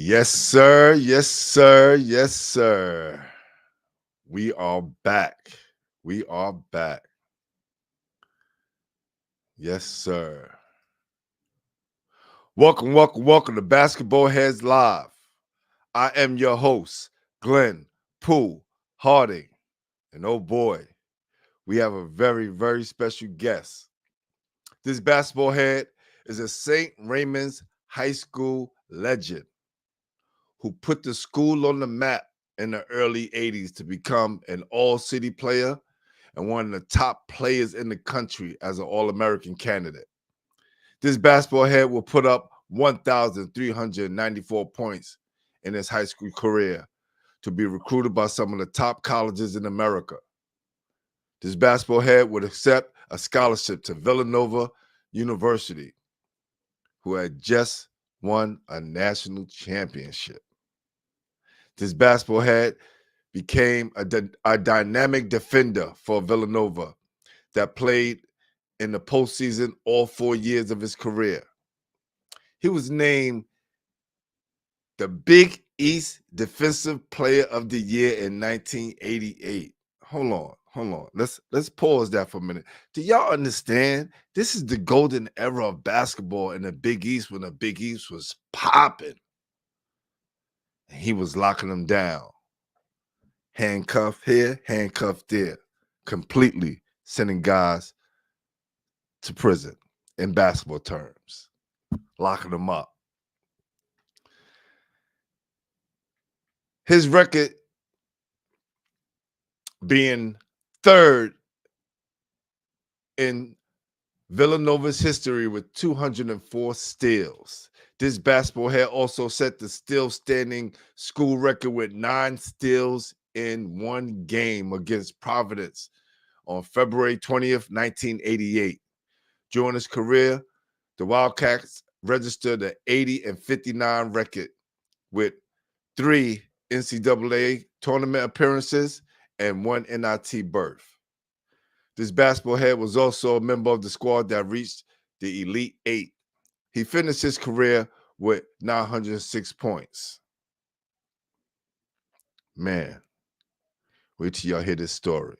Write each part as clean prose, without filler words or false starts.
Yes, sir. Yes, sir. Yes, sir. We are back. We are back. Yes, sir. Welcome to Basketball Heads Live. I am your host, Glenn Poole Harding. And oh boy, we have a very special guest. This basketball head is a St. Raymonds High School legend who put the school on the map in the early 80s to become an all-city player and one of the top players in the country as an All-American candidate. This basketball head will put up 1,394 points in his high school career to be recruited by some of the top colleges in America. This basketball head would accept a scholarship to Villanova University, who had just won a national championship. This basketball head became a dynamic defender for Villanova that played in the postseason all 4 years of his career. He was named the Big East Defensive Player of the Year in 1988. Hold on. Let's pause that for a minute. Do y'all understand? This is the golden era of basketball in the Big East when the Big East was popping. And he was locking them down. Handcuffed here, handcuffed there. Completely sending guys to prison in basketball terms. Locking them up. His record being third in Villanova's history with 204 steals. This basketball head also set the steal standing school record with 9 steals in one game against Providence on February 20th, 1988. During his career, the Wildcats registered an 80-59 record with 3 NCAA tournament appearances and 1 NIT berth. This basketball head was also a member of the squad that reached the Elite Eight. He finished his career with 906 points. Man, wait till y'all hear this story.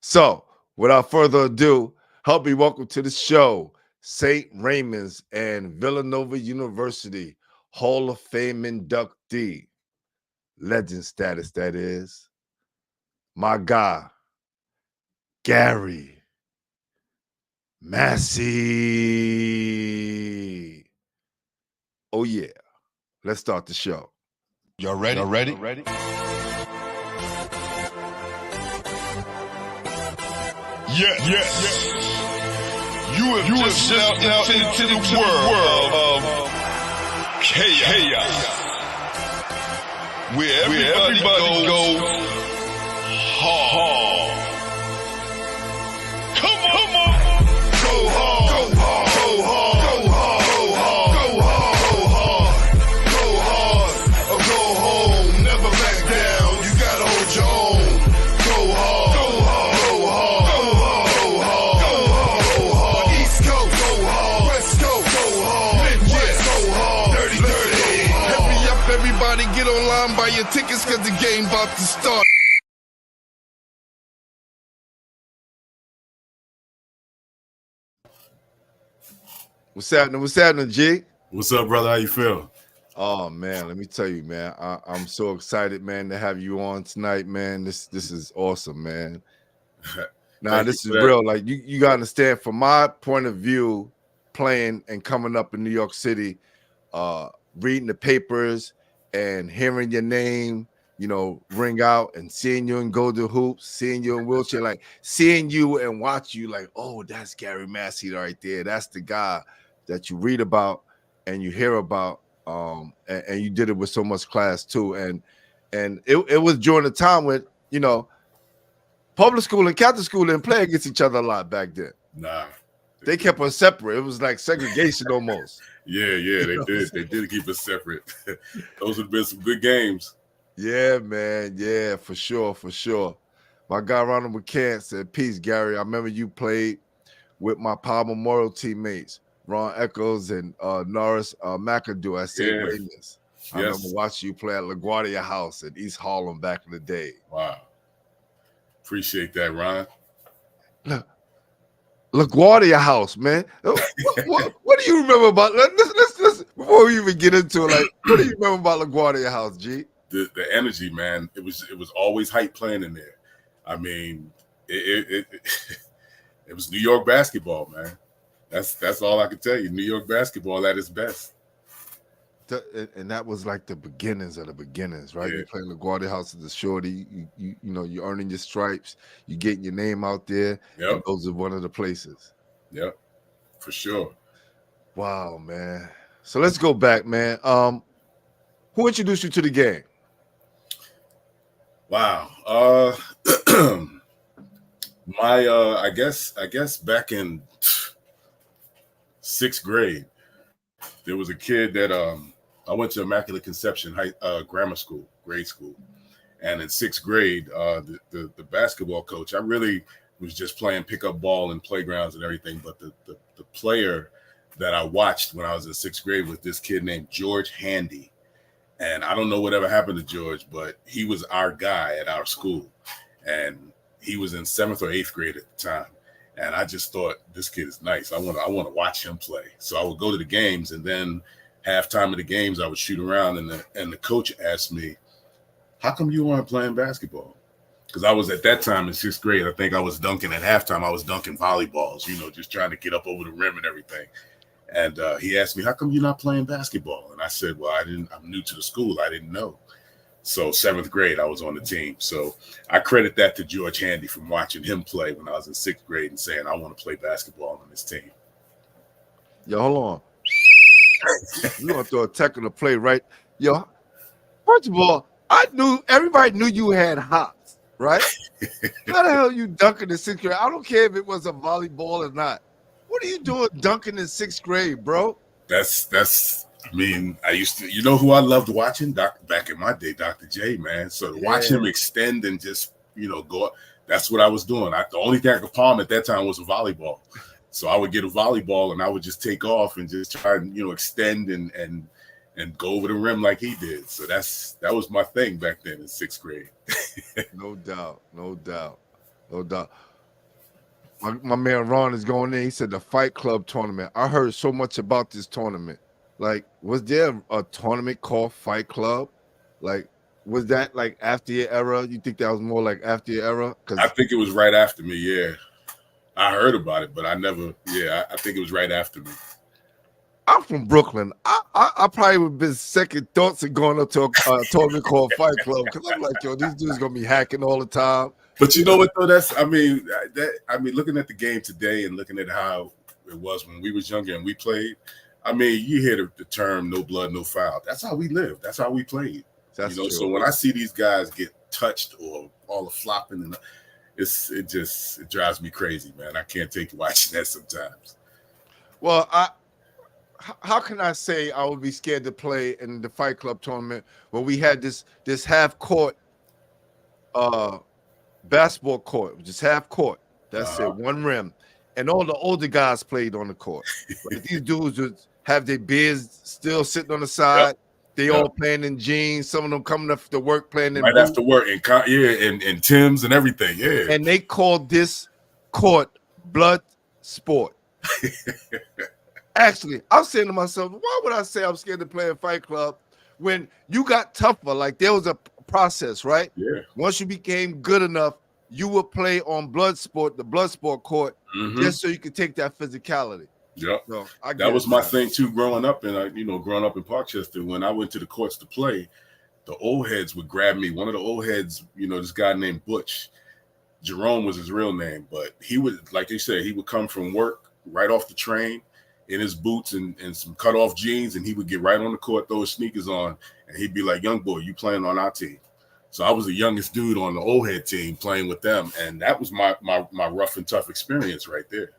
So, without further ado, help me welcome to the show St. Raymonds and Villanova University Hall of Fame inductee, legend status that is, my guy, Gary Massey. Oh yeah, let's start the show. Y'all ready? Y'all ready? Yes. You have just stepped out into the world of chaos. Where everybody goes hard. Come on. Go hard. Go hard. Go hard. Go hard. Go hard. Go hard. Or go home. Never back down. You gotta hold your own. Go hard. Go hard. Go hard. Go hard. Go hard. Go hard. East Coast. Go hard. West Coast. Go hard. Midwest. Go hard. Dirty. Hurry up, everybody. Get online. Buy your tickets cause the game about to start. What's happening, G? What's up, brother? How you feel? Oh man, let me tell you, man. I'm so excited, man, to have you on tonight, man. This is awesome, man. Nah, this is real. Like you gotta understand, from my point of view, playing and coming up in New York City, reading the papers and hearing your name, ring out and seeing you in Golden Hoops, seeing you in wheelchair, like seeing you and watch you, like, oh, that's Gary Massey right there. That's the guy that you read about and you hear about. And you did it with so much class too. And it was during the time when, public school and Catholic school didn't play against each other a lot back then. Nah. They kept us separate. It was like segregation almost. Yeah, they did. They did keep us separate. Those would have been some good games. Yeah, man. Yeah, for sure. My guy Ronald McCann said, peace, Gary. I remember you played with my Power Memorial teammates, Ron Echols and Norris McAdoo at St. Yeah. Raymonds. I remember Yes. watching you play at LaGuardia House in East Harlem back in the day. Wow. Appreciate that, Ron. LaGuardia House, man. What do you remember about? Let's before we even get into it, like, what do you remember about LaGuardia House, G? The energy, man. It was always hype playing in there. I mean, it was New York basketball, man. That's all I can tell you. New York basketball at its best. And that was like the beginnings of the beginnings, right? Yeah. You playing LaGuardia House as a shorty, you know, you're earning your stripes, you getting your name out there. Yep. And those are one of the places. Yep, for sure. Wow, man. So let's go back, man. Who introduced you to the game? Wow. I guess back in 6th grade, there was a kid that I went to Immaculate Conception grade school, and in 6th grade, the basketball coach, I really was just playing pickup ball in playgrounds and everything, but the player that I watched when I was in 6th grade was this kid named George Handy. And I don't know whatever happened to George, but he was our guy at our school. And he was in 7th or 8th grade at the time. And I just thought, this kid is nice. I want to watch him play. So I would go to the games, and then halftime of the games, I would shoot around, and the coach asked me, how come you weren't playing basketball? Because I was at that time in 6th grade. I think I was dunking at halftime. I was dunking volleyballs, just trying to get up over the rim and everything. And he asked me, how come you're not playing basketball? And I said, well, I'm new to the school. I didn't know. So 7th grade, I was on the team. So I credit that to George Handy from watching him play when I was in 6th grade and saying, I want to play basketball on this team. Yo, hold on. You're going to throw a technical play, right? Yo, first of all, everybody knew you had hops, right? How the hell you dunking in 6th grade? I don't care if it was a volleyball or not. What are you doing dunking in 6th grade, bro? I mean, I used to, who I loved watching back in my day, Dr. J, man. So to watch him extend and just, go up, that's what I was doing. The only thing I could palm at that time was a volleyball. So I would get a volleyball and I would just take off and just try and, extend and go over the rim like he did. So that was my thing back then in 6th grade. No doubt. My man Ron is going in. He said the Fight Club tournament. I heard so much about this tournament. Like, was there a tournament called Fight Club? Like, was that like after your era? You think that was more like after your era? I think it was right after me, yeah. I heard about it, but I never, I think it was right after me. I'm from Brooklyn. I probably would have been second thoughts of going up to a tournament called Fight Club because I'm like, yo, these dudes going to be hacking all the time. But you know what, though? Looking at the game today and looking at how it was when we was younger and we played, you hear the term "no blood, no foul." That's how we lived. That's how we played. That's true. So when I see these guys get touched or all the flopping, and it drives me crazy, man. I can't take watching that sometimes. Well, how can I say I would be scared to play in the Fight Club tournament when we had this half court basketball court, just half court. That's it, one rim. And all the older guys played on the court. But these dudes would have their beards still sitting on the side. Yep. They all playing in jeans. Some of them coming up to work playing in right boots. After work, and Tim's and everything, yeah. And they called this court blood sport. Actually, I'm saying to myself, why would I say I'm scared to play in Fight Club when you got tougher? Like, there was a process, right? Yeah. Once you became good enough, you would play on the blood sport court, just so you could take that physicality. Yeah, so that was my thing too. Growing up in Parkchester, when I went to the courts to play, the old heads would grab me. One of the old heads, this guy named Butch, Jerome was his real name, but he would, like you said, he would come from work right off the train in his boots and some cut off jeans, and he would get right on the court, throw his sneakers on, and he'd be like, "Young boy, you playing on our team?" So I was the youngest dude on the old head team playing with them, and that was my rough and tough experience right there.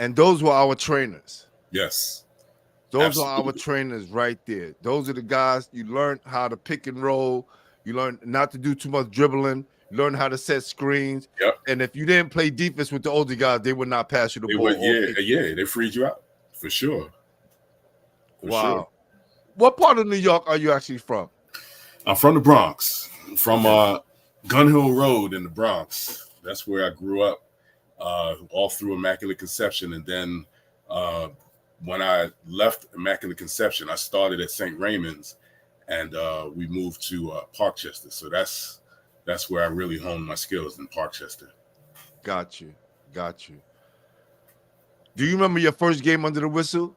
And those were our trainers. Yes. Those are our trainers right there. Those are the guys you learn how to pick and roll. You learn not to do too much dribbling. learn how to set screens. Yep. And if you didn't play defense with the older guys, they would not pass you the They ball. would, yeah, they freed you out for sure. For Wow. sure. What part of New York are you actually from? I'm from the Bronx, from Gun Hill Road in the Bronx. That's where I grew up, all through Immaculate Conception. And then when I left Immaculate Conception, I started at St. Raymonds, and we moved to Parkchester. So that's where I really honed my skills, in Parkchester. Got you. Do you remember your first game under the whistle?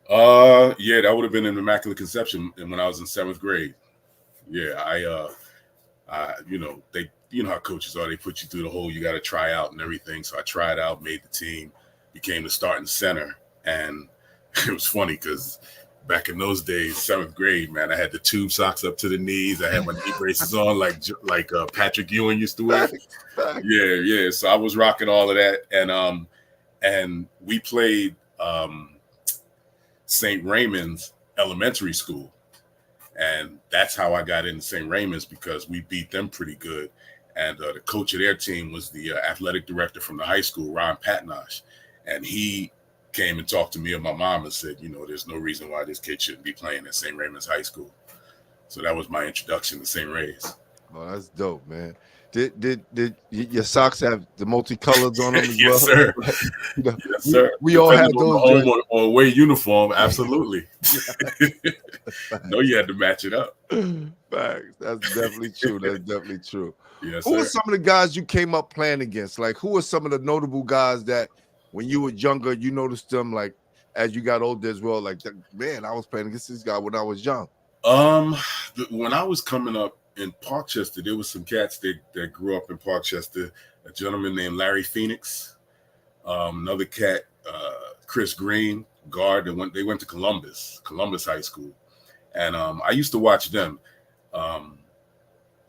Yeah, that would have been in Immaculate Conception, and when I was in 7th grade. Yeah, I you know how coaches are. They put you through the whole, you got to try out and everything. So I tried out, made the team, became the starting center. And it was funny because back in those days, 7th grade, man, I had the tube socks up to the knees. I had my knee braces on like Patrick Ewing used to wear. Yeah. So I was rocking all of that. And we played St. Raymond's Elementary School. And that's how I got into St. Raymond's, because we beat them pretty good. And the coach of their team was the athletic director from the high school, Ron Patnosh. And he came and talked to me and my mom and said, there's no reason why this kid shouldn't be playing at St. Raymond's High School. So that was my introduction to St. Ray's. Oh, that's dope, man. Did your socks have the multicolors on them as well? Yes, sir. Yes, sir. We all had those. Home or away uniform, absolutely. No, you had to match it up. Facts. That's definitely true. Yes, who sir. are some of the guys you came up playing against? Like, who are some of the notable guys that when you were younger, you noticed them, like, as you got older as well? Like, man, I was playing against this guy when I was young. When I was coming up in Parkchester, there was some cats that grew up in Parkchester. A gentleman named Larry Phoenix, another cat, Chris Green, guard. They went to Columbus High School, and I used to watch them.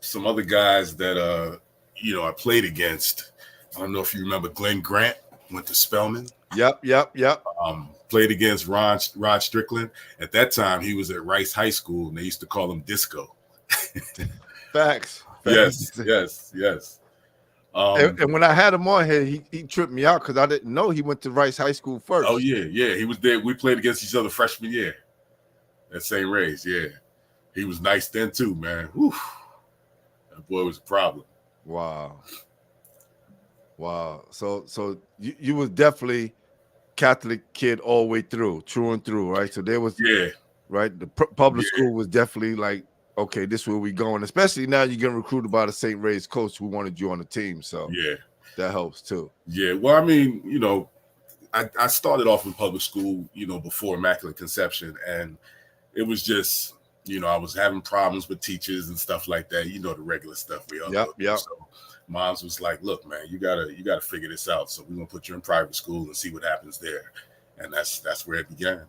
Some other guys that I played against. I don't know if you remember Glenn Grant, went to Spelman. Yep. Played against Ron Strickland. At that time, he was at Rice High School, and they used to call him Disco. Facts. Yes. And when I had him on here, he tripped me out because I didn't know he went to Rice High School first. Oh, yeah. He was there. We played against each other freshman year at St. Ray's. Yeah. He was nice then, too, man. Whew. That boy was a problem. Wow. So you was definitely Catholic kid all the way through, true and through, right? So there was, right? The public school was definitely like, okay, this is where we going. Especially now you're getting recruited by the St. Ray's coach who wanted you on the team. So that helps too. Yeah. Well, I mean, I started off in public school, before Immaculate Conception, and it was just, I was having problems with teachers and stuff like that. The regular stuff we all go through. So moms was like, look, man, you gotta figure this out. So we're gonna put you in private school and see what happens there. And that's where it began.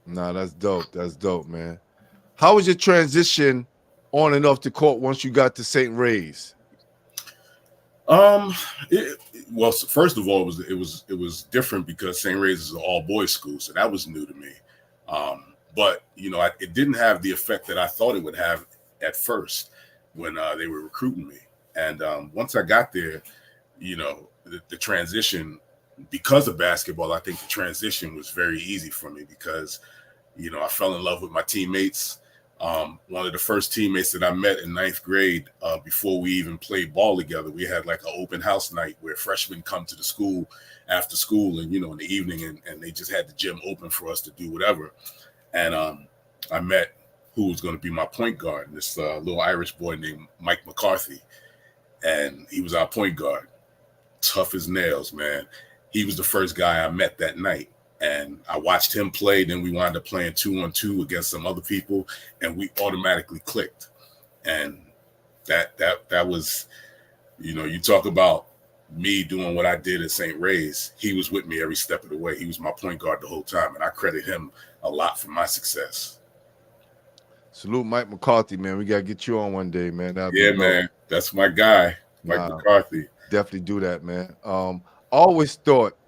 Nah, that's dope, man. How was your transition on and off the court once you got to St. Ray's? Well, first of all, it was different because St. Ray's is an all boys school, so that was new to me. But it didn't have the effect that I thought it would have at first when they were recruiting me. And once I got there, the transition, because of basketball, I think the transition was very easy for me because, I fell in love with my teammates. One of the first teammates that I met in 9th grade, before we even played ball together, we had like an open house night where freshmen come to the school after school and, in the evening, and they just had the gym open for us to do whatever. And I met who was going to be my point guard, this little Irish boy named Mike McCarthy. And he was our point guard, tough as nails, man. He was the first guy I met that night. And I watched him play. Then we wound up playing 2-on-2 against some other people, and we automatically clicked. And that was, you talk about me doing what I did at St. Ray's. He was with me every step of the way. He was my point guard the whole time, and I credit him a lot for my success. Salute Mike McCarthy, man. We gotta get you on one day, man. Man. That's my guy, Mike McCarthy. Definitely do that, man. Always thought,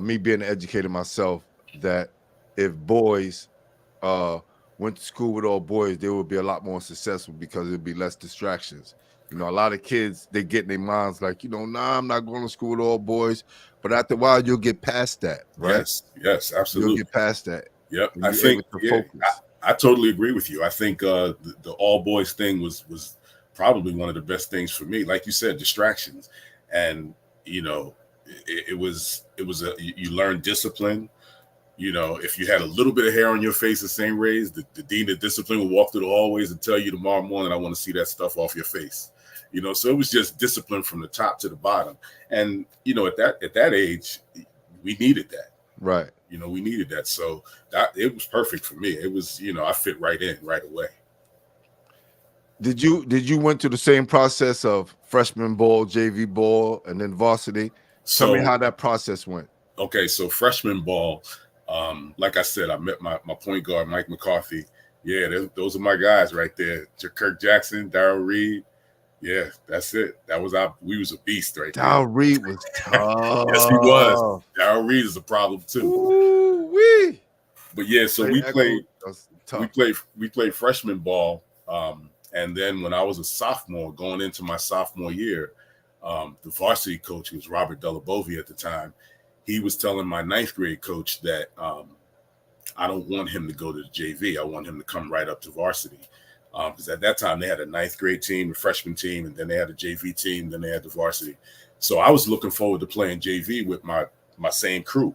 me being an educator myself, that if boys went to school with all boys, they would be a lot more successful because it'd be less distractions. You know, a lot of kids, they get in their minds like, nah, I'm not going to school with all boys. But after a while, you'll get past that, right? Yes, You'll absolutely. get past that. Yep. And I you're think able to focus. I totally agree with you. I think the all boys thing was probably one of the best things for me. Like you said, distractions, and it was you learn discipline. If you had a little bit of hair on your face the same raise, the dean of discipline would walk through the hallways and tell you tomorrow morning, I want to see that stuff off your face. So it was just discipline from the top to the bottom. And at that age, we needed that. Right. We needed that. So it was perfect for me. It was, I fit right in right away. Did you went through the same process of freshman ball, JV ball, and then varsity? Tell me how that process went. Okay, so freshman ball, like I said, I met my point guard, Mike McCarthy. Yeah, those are my guys right there. Kirk Jackson, Darryl Reed. Yeah, that's it. We was a beast right there. Darryl Reed was tough. Yes, he was. Darryl Reed is a problem too. Ooh-wee. But yeah, so we played freshman ball. And then when I was a sophomore, going into my sophomore year, the varsity coach, who was Robert Delabovi at the time, he was telling my 9th grade coach that I don't want him to go to the JV. I want him to come right up to varsity. Because at that time, they had a 9th grade team, a freshman team, and then they had a JV team, then they had the varsity. So I was looking forward to playing JV with my same crew,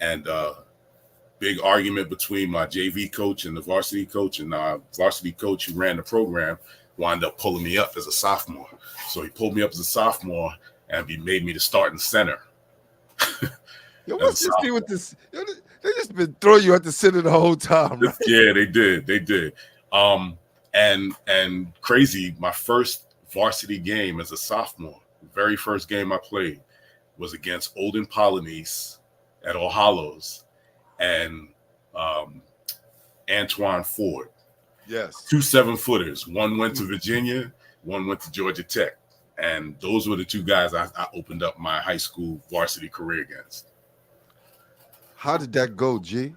and big argument between my JV coach and the varsity coach, and our varsity coach who ran the program wound up pulling me up as a sophomore. So he pulled me up as a sophomore, and he made me the starting center. Yo, what's this thing with this? Yo, they just been throwing you at the center the whole time, right? Yeah, they did. And crazy, my first varsity game as a sophomore, the very first game I played was against Olden Polynice at All Hallows, and Antoine Ford. Yes. 2 7-footers. One went to Virginia, one went to Georgia Tech. And those were the 2 guys I opened up my high school varsity career against. How did that go, G?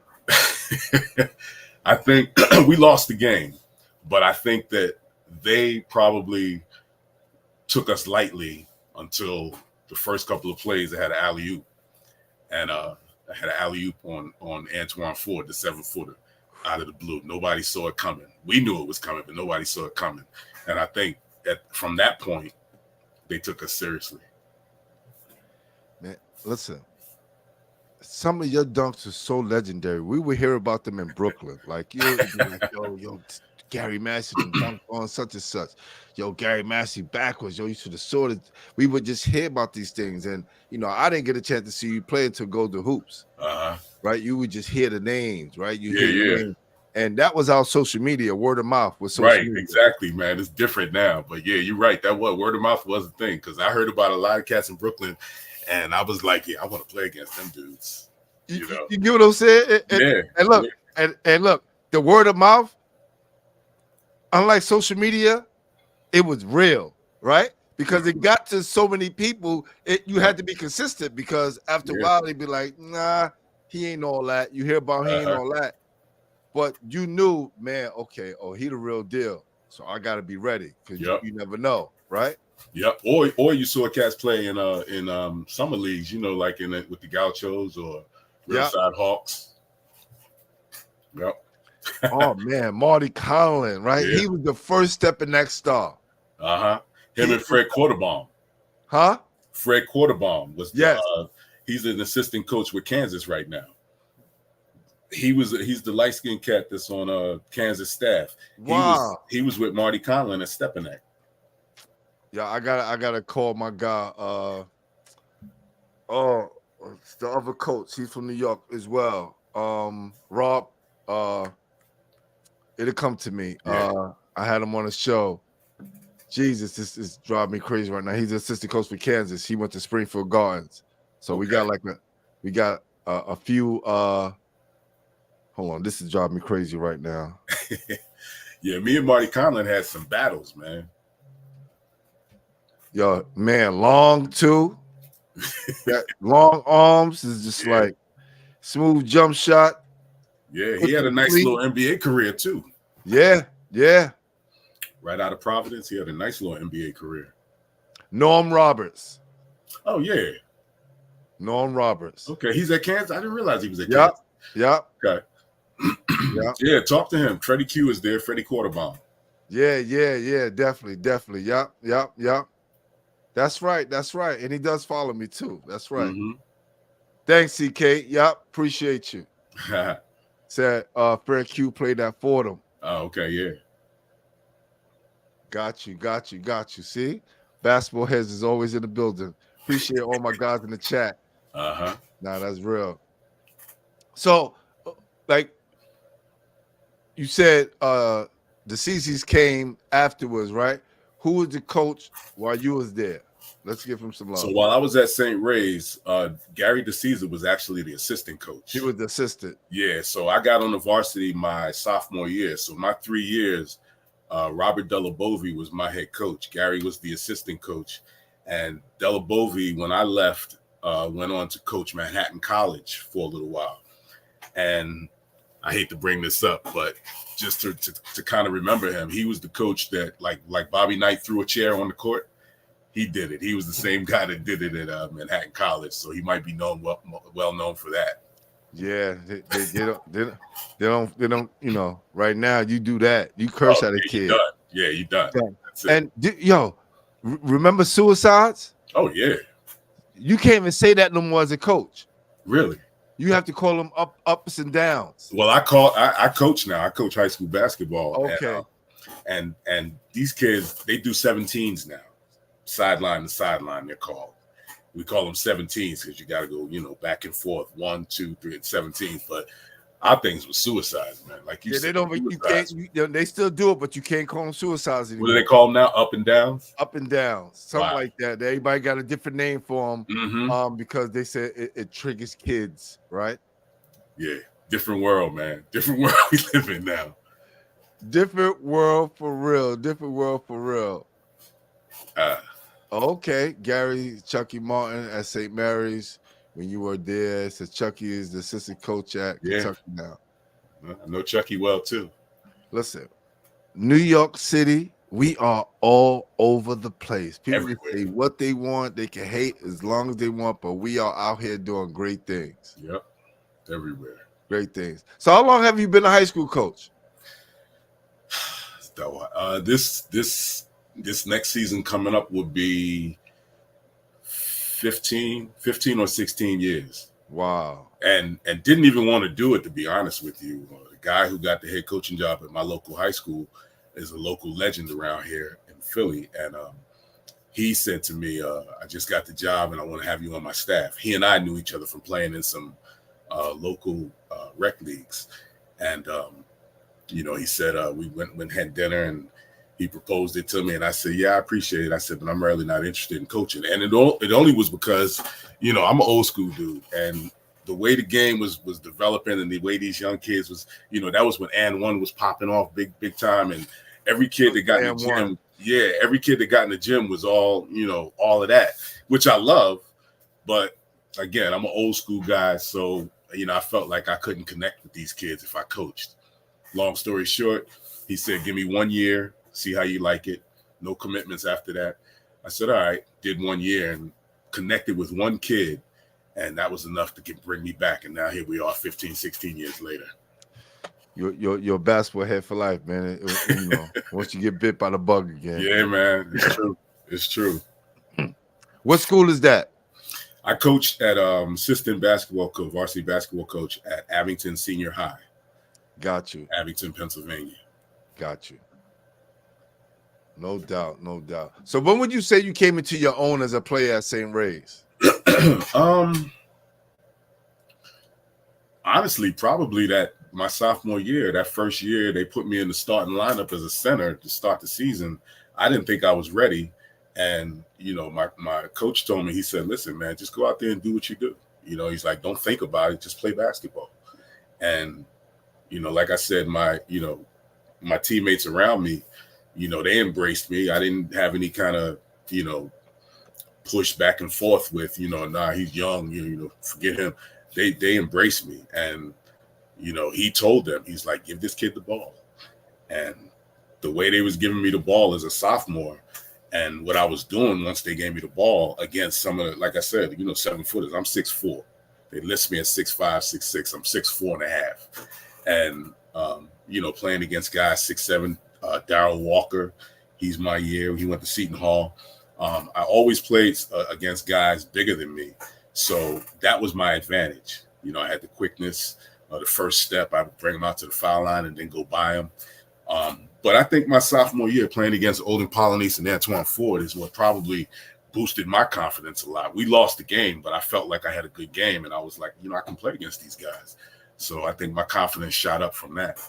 I think we lost the game, but I think that they probably took us lightly until the first couple of plays. I had an alley-oop, and I had an alley-oop on Antoine Ford, the 7-footer, out of the blue. Nobody saw it coming. We knew it was coming, but nobody saw it coming. And I think from that point, they took us seriously. Man, listen. Some of your dunks are so legendary. We would hear about them in Brooklyn. Like, yo, Gary Massey dunked on such and such. Yo, Gary Massey backwards. Yo, you should have saw it. We would just hear about these things. And, I didn't get a chance to see you play until Golden Hoops. Right? You would just hear the names, right? You hear the names. And that was our social media, word of mouth was social media. Exactly, man. It's different now. But yeah, you're right. That word of mouth was a thing, because I heard about a lot of cats in Brooklyn, and I was like, yeah, I want to play against them dudes. You get what I'm saying? And look, the word of mouth, unlike social media, it was real, right? Because it got to so many people, you had to be consistent, because after a while they'd be like, nah, he ain't all that. You hear about he ain't all that. But you knew, man, okay, he the real deal. So I got to be ready, because you never know, right? Yep. Or you saw cats play in summer leagues, like with the Gauchos or Riverside Hawks. Yep. Oh, man, Marty Conlon, right? Yeah. He was the first stepping next star. Him and Fred Quarterbaum. Huh? Fred Quarterbaum was he's an assistant coach with Kansas right now. He's the light-skinned cat that's on Kansas staff. Wow. He was with Marty Conlon at Stepinac. Yeah, I gotta call my guy. It's the other coach. He's from New York as well. Rob. It'll come to me. I had him on a show. Jesus, this is driving me crazy right now. He's the assistant coach for Kansas. He went to Springfield Gardens. So we got a few. Hold on, this is driving me crazy right now. Yeah, me and Marty Conlon had some battles, man. Yo, man, long too. Got long arms, is just like smooth jump shot. Yeah, Put he had a some nice clean. little NBA career too. Yeah. Right out of Providence, he had a nice little NBA career. Norm Roberts. Oh yeah. Norm Roberts. Okay, he's at Kansas. I didn't realize he was at Yep. Kansas. Yep. Okay. Yep. Yeah, talk to him. Freddie Q is there. Freddie Quarterbomb. Yeah. Definitely. Yep. That's right. And he does follow me too. That's right. Mm-hmm. Thanks, CK. Yep. Appreciate you. Said Fred Q played that for them. Oh, okay, yeah. Got you. See? Basketball heads is always in the building. Appreciate all my guys in the chat. Uh-huh. Nah, that's real. So, like you said, the CCs came afterwards, right? Who was the coach while you was there? Let's give him some love. So while I was at St. Ray's, Gary DeCesar was actually the assistant coach. He was the assistant. Yeah, so I got on the varsity my sophomore year. So my 3 years, Robert Delabovi was my head coach. Gary was the assistant coach. And Delabovi, when I left, went on to coach Manhattan College for a little while. And I hate to bring this up, but just to kind of remember him, he was the coach that, like Bobby Knight threw a chair on the court. He did it. He was the same guy that did it at Manhattan College, so he might be well known for that. Yeah, they don't. You know, right now you do that, you curse at a kid. You done. That's it. And remember suicides? Oh yeah. You can't even say that no more as a coach. Really? You have to call them ups and downs. Well, I coach now. I coach high school basketball. Okay. And these kids, they do 17s now. Sideline to sideline, they're called. We call them 17s because you got to go, back and forth, 1, 2, 3, and 17. But our things were suicides, man. Like you said, they still do it, but you can't call them suicides anymore. What do they call them now? Up and downs? Up and downs, something like that. Everybody got a different name for them, because they said it triggers kids, right? Yeah, different world, man. Different world we live in now. Different world for real. Okay, Gary Chucky Martin at St. Mary's when you were there. So Chucky is the assistant coach at Kentucky now. I know Chucky well too. Listen, New York City, we are all over the place. People can say what they want, they can hate as long as they want, but we are out here doing great things. Yep, everywhere. Great things. So how long have you been a high school coach? This next season coming up would be 15 or 16 years. Wow. And didn't even want to do it, to be honest with you. The guy who got the head coaching job at my local high school is a local legend around here in Philly. And he said to me, I just got the job and I want to have you on my staff. He and I knew each other from playing in some local rec leagues. And, he said, we went and had dinner and he proposed it to me, and I said, "Yeah, I appreciate it." I said, "But I'm really not interested in coaching." And it only was because, I'm an old school dude, and the way the game was developing, and the way these young kids was, that was when and one was popping off big time, and every kid that got in the gym, every kid that got in the gym was all of that, which I love. But again, I'm an old school guy, so I felt like I couldn't connect with these kids if I coached. Long story short, he said, "Give me 1 year. See how you like it. No commitments after that." I said, all right, did 1 year and connected with one kid. And that was enough to bring me back. And now here we are 15, 16 years later. You're a basketball head for life, man. Once you get bit by the bug again. Yeah, man. It's true. It's true. What school is that? I coached at assistant basketball coach, varsity basketball coach at Abington Senior High. Got you. Abington, Pennsylvania. Got you. No doubt. So when would you say you came into your own as a player at St. Ray's? Honestly, probably that my sophomore year, that first year, they put me in the starting lineup as a center to start the season. I didn't think I was ready. And, my coach told me, he said, "Listen, man, just go out there and do what you do." He's like, "Don't think about it, just play basketball." And, like I said, my teammates around me, they embraced me. I didn't have any kind of, push back and forth with, nah, he's young, forget him. They embraced me. And he told them, he's like, give this kid the ball. And the way they was giving me the ball as a sophomore, and what I was doing once they gave me the ball against some of the, like I said, 7-footers. I'm 6'4". They list me at 6'5", 6'6". I'm 6'4.5". And playing against guys 6'7", Darryl Walker, he's my year. He went to Seton Hall. I always played against guys bigger than me, so that was my advantage. I had the quickness, the first step. I would bring them out to the foul line and then go by them. But I think my sophomore year playing against Olin Polynice and Antoine Ford is what probably boosted my confidence a lot. We lost the game, but I felt like I had a good game, and I was like, I can play against these guys. So I think my confidence shot up from that.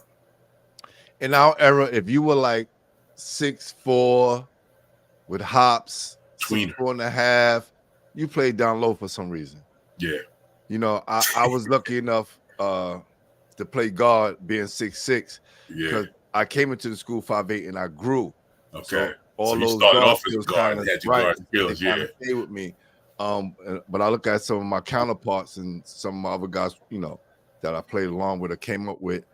In our era, if you were like 6'4" with hops, Tweener. 6'4.5", you played down low for some reason. Yeah. I was lucky enough to play guard being 6'6", because I came into the school 5'8", and I grew. Okay. So you started off as guard and had your guard skills, stay with me. But I look at some of my counterparts and some of my other guys, that I played along with or came up with,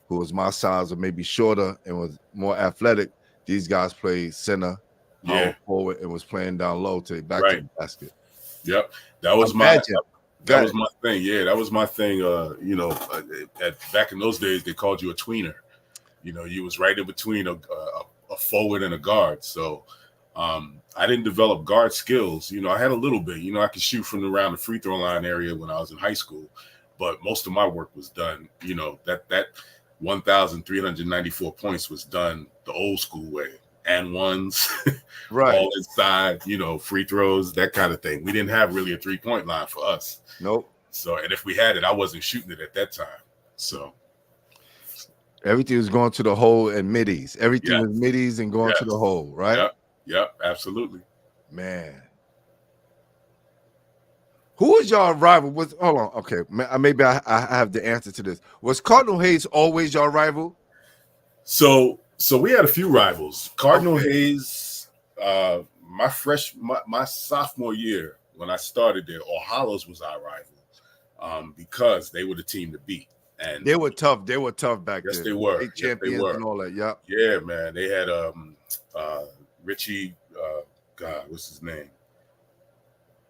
who was my size or maybe shorter and was more athletic. These guys played center, power forward, and was playing down low to back to the basket. Yep, that was my thing. Yeah, that was my thing. Back in those days, they called you a tweener. You was right in between a forward and a guard. So I didn't develop guard skills. I had a little bit. I could shoot from around the free throw line area when I was in high school, but most of my work was done. That 1,394 points was done the old school way, and ones, right, all inside. Free throws, that kind of thing. We didn't have really a 3-point line for us. Nope. So, and if we had it, I wasn't shooting it at that time. So. Everything was going to the hole and middies. Everything was middies and going to the hole, right? Yep, absolutely. Man. Who was your rival? Hold on, okay. Maybe I have the answer to this. Was Cardinal Hayes always your rival? So we had a few rivals. Cardinal Hayes, my sophomore year when I started there, All Hallows was our rival because they were the team to beat. And they were tough. They were tough back then. Yes, they were. State champions and all that. Yep. Yeah, man. They had Richie. God, what's his name?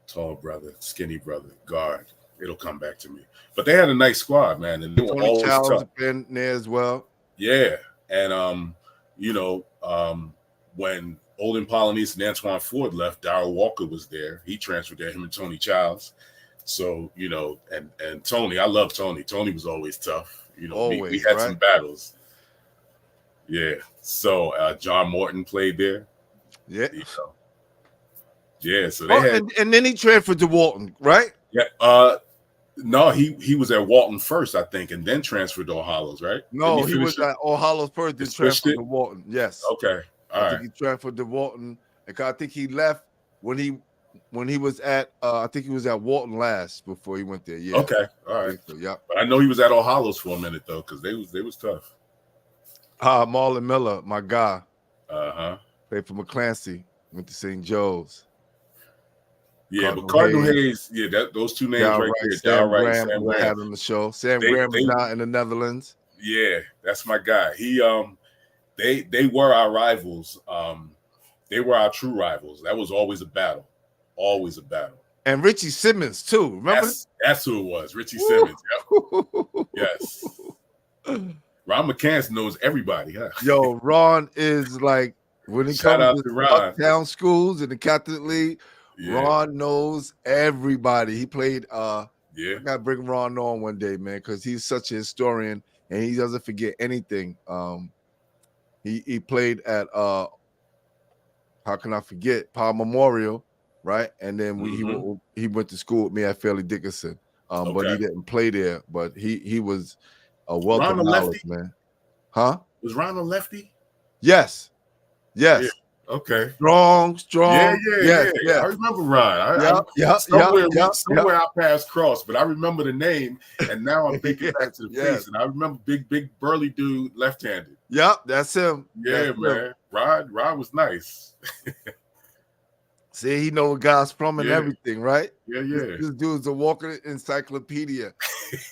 Tall brother, skinny brother, guard. It'll come back to me. But they had a nice squad, man, and they were always tough. Been there as well. Yeah, and when Olin Polynice and Antoine Ford left, Darryl Walker was there. He transferred there. Him and Tony Childs. So, and Tony, I love Tony. Tony was always tough. Always, we had some battles. Yeah. So John Morton played there. Yeah. Yeah. So they had, and then he transferred to Walton, right? Yeah. No, he was at Walton first, I think, and then transferred to All Hallows, right? No, he was at All Hallows first, then transferred to Walton. Yes. Okay. I think he transferred to Walton, and I think he left when he was at I think he was at Walton last before he went there. Yeah. Okay. All right. So, yeah. But I know he was at All Hallows for a minute though, because they was tough. Marlon Miller, my guy. Played for McClancy, went to St. Joe's. Yeah, but Cardinal Hayes, those two names right there. Sam Graham had on the show. Sam Graham is now in the Netherlands. Yeah, that's my guy. He they were our rivals. They were our true rivals. That was always a battle. Always a battle. And Richie Simmons, too. Remember? That's who it was. Richie Simmons. Yep. Yes. Ron McCants knows everybody, huh? Yo, Ron is like, when it comes to uptown schools in the Catholic League, Ron knows everybody. He played I gotta bring Ron on one day, man, because he's such a historian and he doesn't forget anything. He played at how can I forget, Powell Memorial, right? And then he went to school with me at Fairleigh Dickinson. But he didn't play there, but he was a wealth of knowledge, man. Huh? Was Ron a lefty? Yes. Yeah. Okay. Strong. Yeah. I remember Ron. Somewhere our paths crossed, but I remember the name, and now I'm thinking back to the face, and I remember big burly dude, left-handed. Yep, that's him. Yeah, man. Ron was nice. See, he know where guys from and Yeah. everything, right? Yeah, This, yeah. this dude's a walking encyclopedia.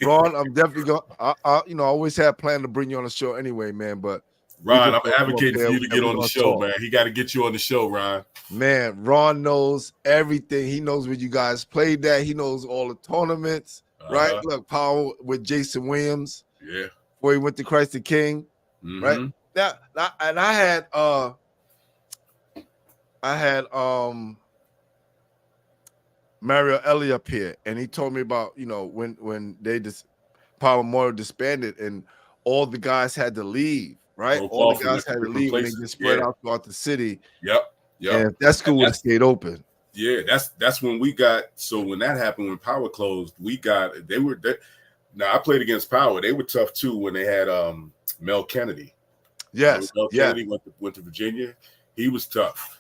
Ron, I'm definitely going. I always had planned to bring you on the show anyway, man. But you Ron, just I'm a advocating for player you to that get we're on the gonna show, talk. man. He got to get you on the show, Ron. Man, Ron knows everything. He knows when you guys played that. He knows all the tournaments, right? Look, Power with Jason Williams. Yeah. Before he went to Christ the King, right? Now, and I had Mario Ellie up here, and he told me about when they Power Memorial disbanded, and all the guys had to leave, right? Broke All the off and guys went to had to different leave, and they places. just spread Yeah. out throughout the city. Yep. And if that school would have stayed open. Yeah, that's when we got. So when that happened, when Power closed, now I played against Power. They were tough too when they had Mel Kennedy. Yes, Mel Kennedy went to Virginia. He was tough.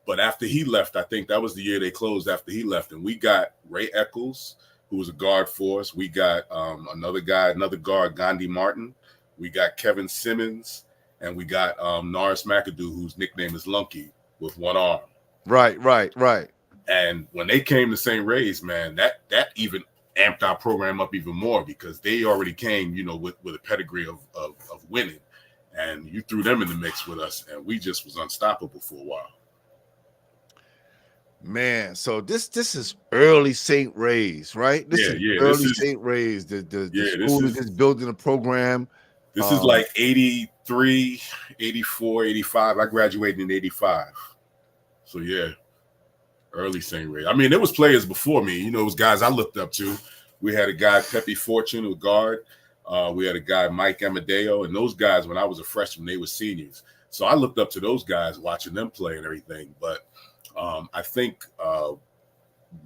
But after he left, I think that was the year they closed after he left. And we got Ray Eccles, who was a guard for us. We got another guard, Gandhi Martin. We got Kevin Simmons, and we got Norris McAdoo, whose nickname is Lunky, with one arm. Right. And when they came to St. Ray's, man, that even amped our program up even more because they already came, with a pedigree of winning. And you threw them in the mix with us, and we just was unstoppable for a while. Man, so this is early St. Ray's, right? This is early St. Ray's. The school is just building a program. This is like 83, 84, 85. I graduated in 85. So, yeah, early St. Ray's. I mean, there was players before me. It was guys I looked up to. We had a guy, Pepe Fortune, a guard. We had a guy, Mike Amadeo. And those guys, when I was a freshman, they were seniors. So I looked up to those guys, watching them play and everything. But I think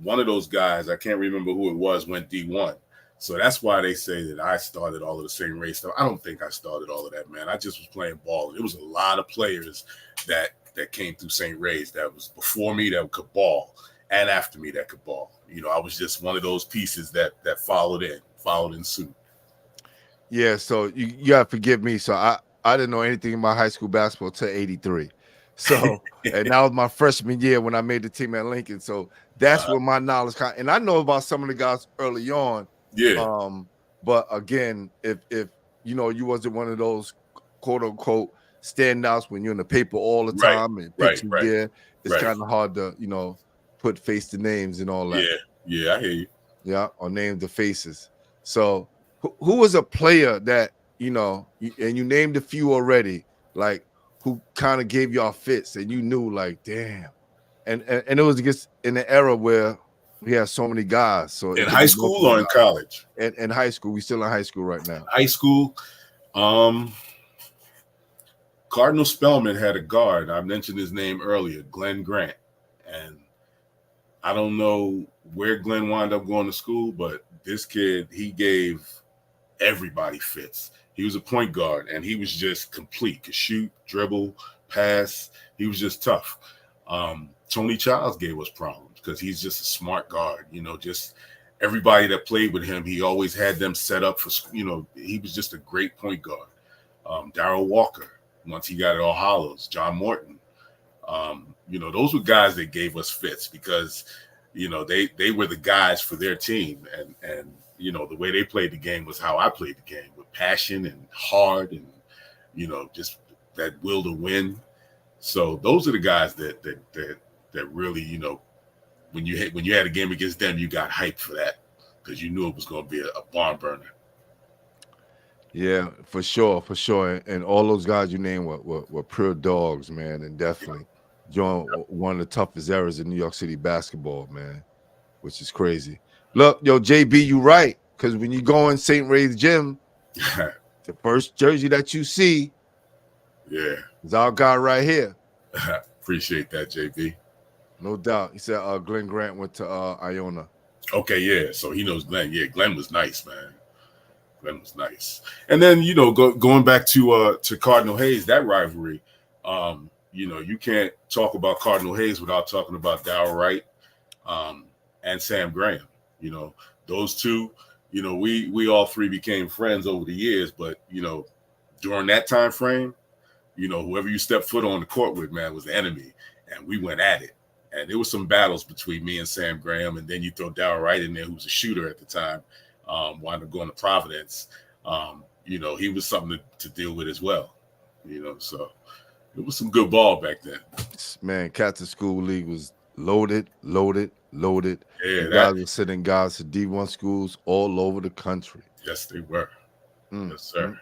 one of those guys, I can't remember who it was, went D1. So that's why they say that I started all of the St. Ray stuff. I don't think I started all of that, man. I just was playing ball. There was a lot of players that came through St. Ray's that was before me that could ball and after me that could ball. I was just one of those pieces that followed in suit. Yeah, so you gotta forgive me. So I didn't know anything about high school basketball till 83. So and that was my freshman year when I made the team at Lincoln. So that's where my knowledge and I know about some of the guys early on. Yeah. But again, if you wasn't one of those quote unquote standouts when you're in the paper all the time and pitching gear, it's kind of hard to put face to names and all that. Yeah, I hear you. Yeah, or name the faces. So who was a player that and you named a few already, like who kind of gave y'all fits and you knew like, damn, and it was just in the era where we had so many guys. So in high school or in college? In high school, we still in high school right now. High school, Cardinal Spellman had a guard. I mentioned his name earlier, Glenn Grant, and I don't know where Glenn wound up going to school, but this kid, he gave everybody fits. He was a point guard, and he was just complete. Could shoot, dribble, pass. He was just tough. Tony Childs gave us problems because he's just a smart guard. Just everybody that played with him, he always had them set up for, he was just a great point guard. Darryl Walker, once he got it all Hollows. John Morton. Those were guys that gave us fits because, they were the guys for their team. And the way they played the game was how I played the game, with passion and hard and, just that will to win. So those are the guys that really, when you had a game against them, you got hyped for that because you knew it was going to be a barn burner. Yeah, for sure. And all those guys you named were pure dogs, man, and definitely during one of the toughest eras in New York City basketball, man, which is crazy. Look, yo, JB, you right, because when you go in St. Ray's gym, the first jersey that you see, is our guy right here. Appreciate that, JB. No doubt. He said Glenn Grant went to Iona. Okay, yeah. So he knows Glenn. Yeah, Glenn was nice, man. Glenn was nice. And then, going back to Cardinal Hayes, that rivalry, you can't talk about Cardinal Hayes without talking about Darryl Wright and Sam Graham. Those two, we all three became friends over the years, but, during that time frame, whoever you stepped foot on the court with, man, was the enemy. And we went at it. And there was some battles between me and Sam Graham, and then you throw Darryl Wright in there, who was a shooter at the time, wound up going to Providence. He was something to deal with as well. So it was some good ball back then. Man, Captain School League was loaded. Yeah, guys were sending guys to D1 schools all over the country. Yes, they were. Yes, sir.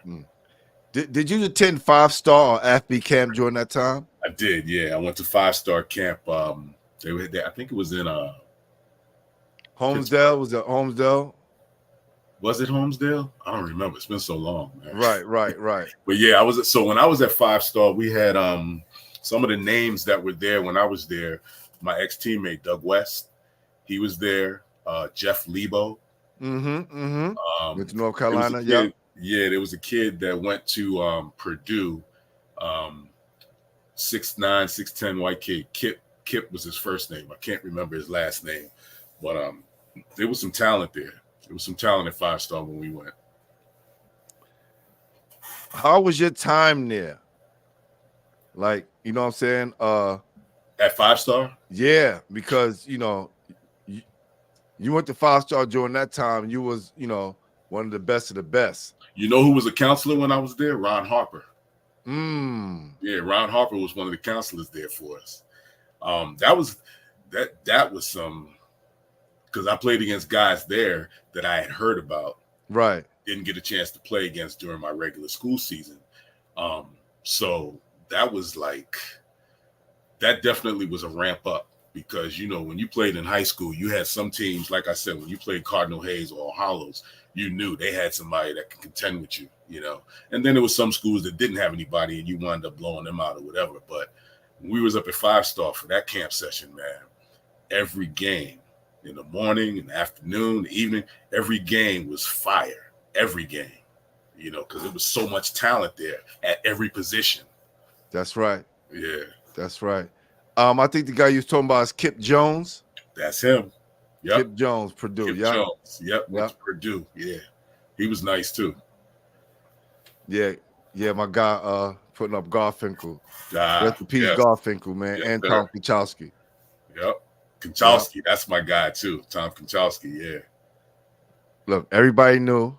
Did you attend 5-star or athlete camp during that time? I did, yeah. I went to 5-star camp. They were there. I think it was in Holmesdale. Was it Holmesdale? Was it Holmesdale? I don't remember. It's been so long, man. Right. But yeah, when I was at 5-star, we had some of the names that were there when I was there. My ex-teammate Doug West, he was there. Jeff Lebo. Went to North Carolina. Yeah, there was a kid that went to Purdue. 6'9", 6'10" white kid. Kip was his first name. I can't remember his last name, but there was some talent there. There was some talent at 5-star when we went. How was your time there? Like, you know what I'm saying? At 5-star? Yeah, because you went to 5-star during that time. You was, one of the best of the best. You know who was a counselor when I was there? Ron Harper. Yeah, Ron Harper was one of the counselors there for us. That was some, because I played against guys there that I had heard about. Right. Didn't get a chance to play against during my regular school season. So that was that definitely was a ramp up, because, when you played in high school, you had some teams, like I said, when you played Cardinal Hayes or Hollows, you knew they had somebody that could contend with you, And then there was some schools that didn't have anybody and you wound up blowing them out or whatever. But when we was up at 5-star for that camp session, man, every game, in the morning, in the afternoon, the evening, every game was fire. Every game, because there was so much talent there at every position. That's right. Yeah. That's right. I think the guy you was talking about is Kip Jones. That's him. Yep. Kip Jones, Purdue. Kip Jones. Yep. Purdue. Yeah. He was nice too. Yeah. My guy putting up Garfinkel. Rest in peace, Garfinkel, man. Yes, and Tom Kachowski. Yep. Kachowski, that's my guy too. Tom Kachowski, yeah. Look, everybody knew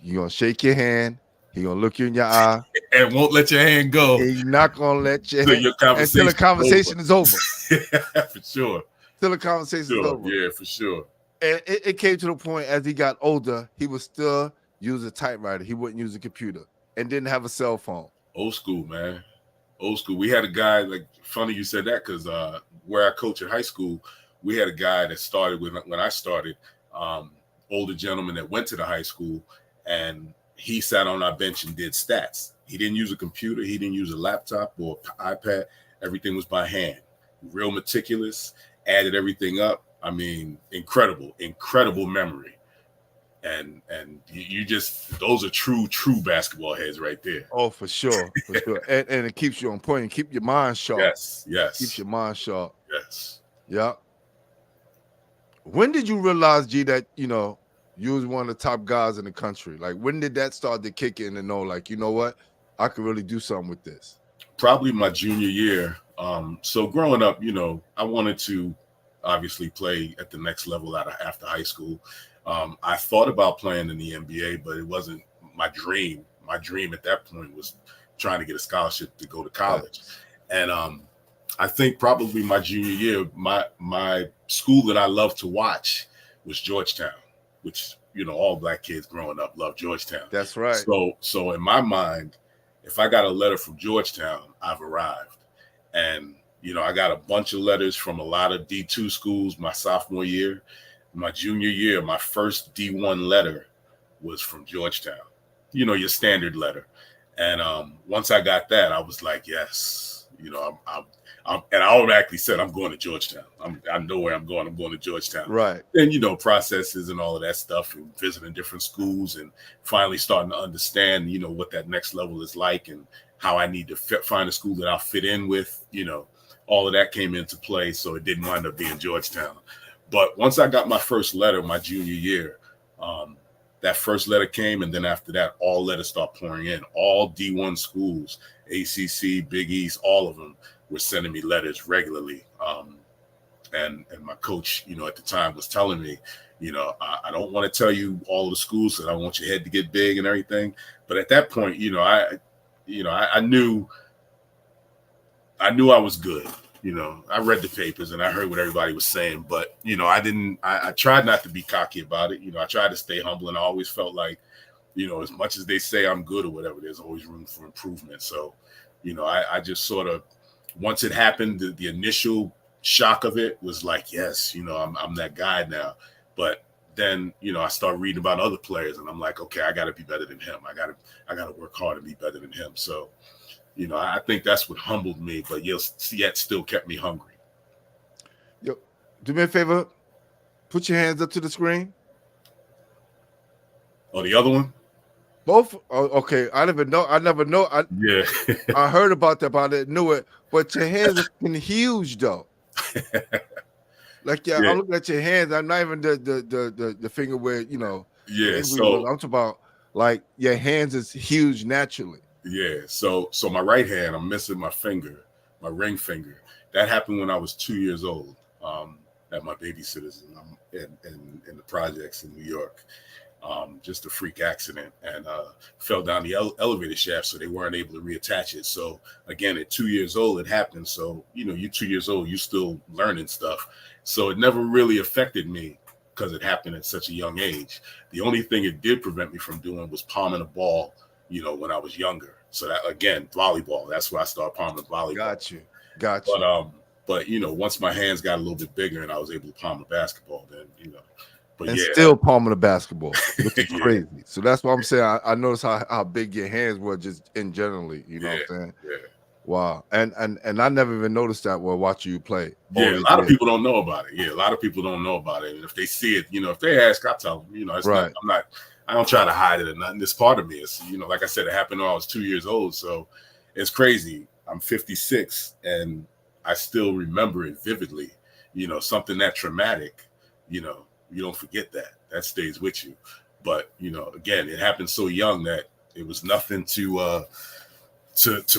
you're gonna shake your hand, he gonna look you in your eye. And won't let your hand go. He's not gonna let your hand until the conversation is over. Yeah, for sure. Till the conversation is over. Yeah, for sure. And it came to the point as he got older, he would still use a typewriter. He wouldn't use a computer and didn't have a cell phone. Old school, man. Old school. We had a guy, funny you said that, because where I coach at high school, we had a guy that started when I started, older gentleman that went to the high school, and he sat on our bench and did stats. He didn't use a computer. He didn't use a laptop or iPad. Everything was by hand. Real meticulous, added everything up. I mean, incredible memory. And you just, those are true basketball heads right there. Oh, for sure. And it keeps you on point and keep your mind sharp. Yes. Keeps your mind sharp. Yes. Yeah. When did you realize, G, that, you was one of the top guys in the country? Like, when did that start to kick in and know, like, you know what? I could really do something with this. Probably my junior year. So growing up, I wanted to obviously play at the next level after high school. I thought about playing in the NBA, but it wasn't my dream. My dream at that point was trying to get a scholarship to go to college. And I think probably my junior year, my school that I loved to watch was Georgetown, which, all black kids growing up love Georgetown. That's right. So in my mind, if I got a letter from Georgetown, I've arrived. And, I got a bunch of letters from a lot of D2 schools my sophomore year. My junior year, my first D1 letter was from Georgetown, your standard letter. And once I got that, I was like, yes, and I automatically said, I'm going to Georgetown. I know where I'm going. I'm going to Georgetown. Right. And, processes and all of that stuff, and visiting different schools, and finally starting to understand, what that next level is like, and how I need to find a school that I'll fit in with, all of that came into play. So it didn't wind up being Georgetown. But once I got my first letter my junior year, that first letter came, and then after that, all letters start pouring in. All D1 schools, ACC, Big East, all of them were sending me letters regularly. And my coach, at the time was telling me, I don't want to tell you all the schools that I want your head to get big and everything. But at that point, I knew I was good. I read the papers and I heard what everybody was saying, but I tried not to be cocky about it. I tried to stay humble, and I always felt like, as much as they say I'm good or whatever, there's always room for improvement. So, I just sort of, once it happened, the initial shock of it was like, yes, I'm that guy now. But then, I started reading about other players, and I'm like, okay, I got to be better than him. I got to work hard to be better than him. So, I think that's what humbled me, but yet still kept me hungry. Yo, do me a favor. Put your hands up to the screen. Oh, the other one? Both? Oh, okay. I never know. Yeah. I heard about that, but I didn't know it. But your hands are fucking huge, though. Like, yeah, I'm looking at your hands. I'm not even the finger where, Yeah. So I'm talking about, like, your hands is huge naturally. Yeah. So my right hand, I'm missing my finger, my ring finger. That happened when I was 2 years old. At my babysitter's in the projects in New York. Just a freak accident, and fell down the elevator shaft, so they weren't able to reattach it. So again, at 2 years old, it happened. So you're 2 years old, you're still learning stuff. So it never really affected me because it happened at such a young age. The only thing it did prevent me from doing was palming a ball, when I was younger. So that, again, volleyball. That's where I started palming volleyball. Got you. But once my hands got a little bit bigger and I was able to palm a basketball, then But and still palming the basketball, which is crazy. So that's what I'm saying. I noticed how big your hands were just in generally. You know what I'm saying? Yeah. Wow. And I never even noticed that while watching you play. Yeah, a lot of people don't know about it. Yeah, a lot of people don't know about it. And if they see it, if they ask, I tell them. It's right. I don't try to hide it or nothing. It's part of me. It's like I said, it happened when I was 2 years old. So it's crazy. I'm 56 and I still remember it vividly. Something that traumatic. You don't forget that. That stays with you. But again, it happened so young that it was nothing to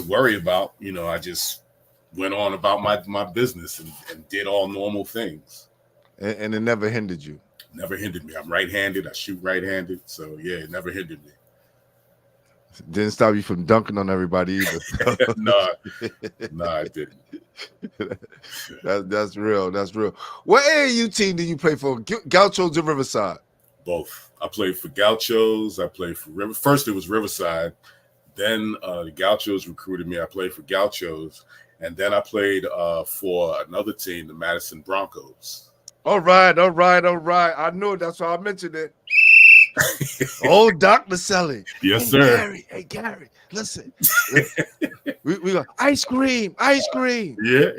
worry about. I just went on about my business and did all normal things. And it never hindered you. Never hindered me. I'm right-handed. I shoot right-handed. So yeah, it never hindered me. Didn't stop you from dunking on everybody either. No, I didn't. That's real. That's real. What AAU team did you play for? Gauchos or Riverside? Both. I played for Gauchos. I played for First, it was Riverside. Then the Gauchos recruited me. I played for Gauchos. And then I played for another team, the Madison Broncos. All right. I know. That's why I mentioned it. Old Dr. Selly. Yes, sir. Gary, listen. we go, ice cream. Yeah.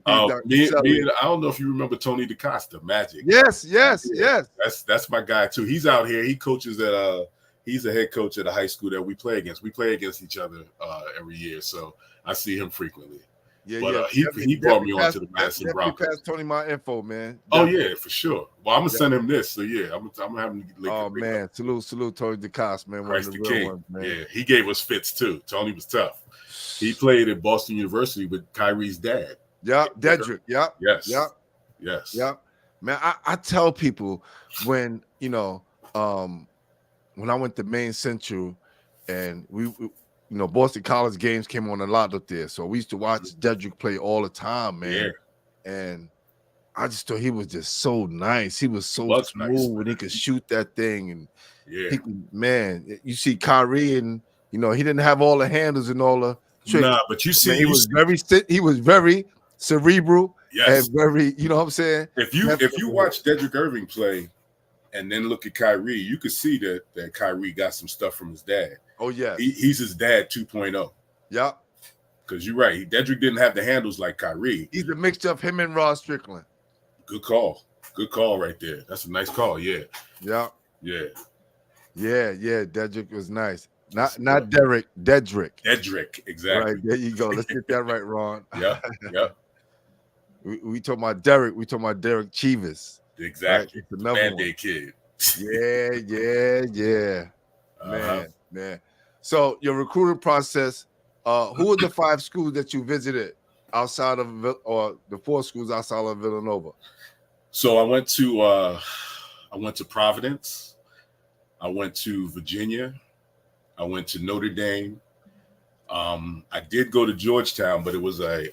I don't know if you remember Tony DaCosta, Magic. Yes. That's my guy too. He's out here. He coaches at he's a head coach at a high school that we play against. We play against each other every year, so I see him frequently. But he brought me on to the Madison Broncos. Pass Tony my info, man. Oh yeah, for sure. Well, I'm gonna send him this. So yeah, I'm gonna have him. Oh man, salute Tony DeCoste, man. Christ the King. Ones, man. Yeah, he gave us fits too. Tony was tough. He played at Boston University with Kyrie's dad. Yeah, Dedrick. Yeah. Yes. Man, I tell people when when I went to Maine Central, and we Boston College games came on a lot up there. So we used to watch Dedrick play all the time, man. Yeah. And I just thought he was just so nice. He was so smooth and he could shoot that thing. And you see Kyrie, and he didn't have all the handles and all the tricks. Nah, but you see, he was very cerebral. Yes. And very, you know what I'm saying? If you watch Dedrick Irving play and then look at Kyrie, you could see that Kyrie got some stuff from his dad. Oh, yeah. He's his dad 2.0. Yeah. Because you're right. Dedrick didn't have the handles like Kyrie. He's a mixture of him and Ross Strickland. Good call. Good call right there. That's a nice call. Yeah. Yeah. Yeah. Yeah. Dedrick was nice. Not Derek, Dedrick. Dedrick, exactly. Right, there you go. Let's get that right, Ron. Yeah. We talking about Derek. We talking about Derek Chivas. Exactly. Right? The Band-Aid kid. Yeah. Man. So your recruiting process, who are the 5 schools that you visited outside of or the 4 schools outside of Villanova? So I went to Providence. I went to Virginia. I went to Notre Dame. I did go to Georgetown, but it was a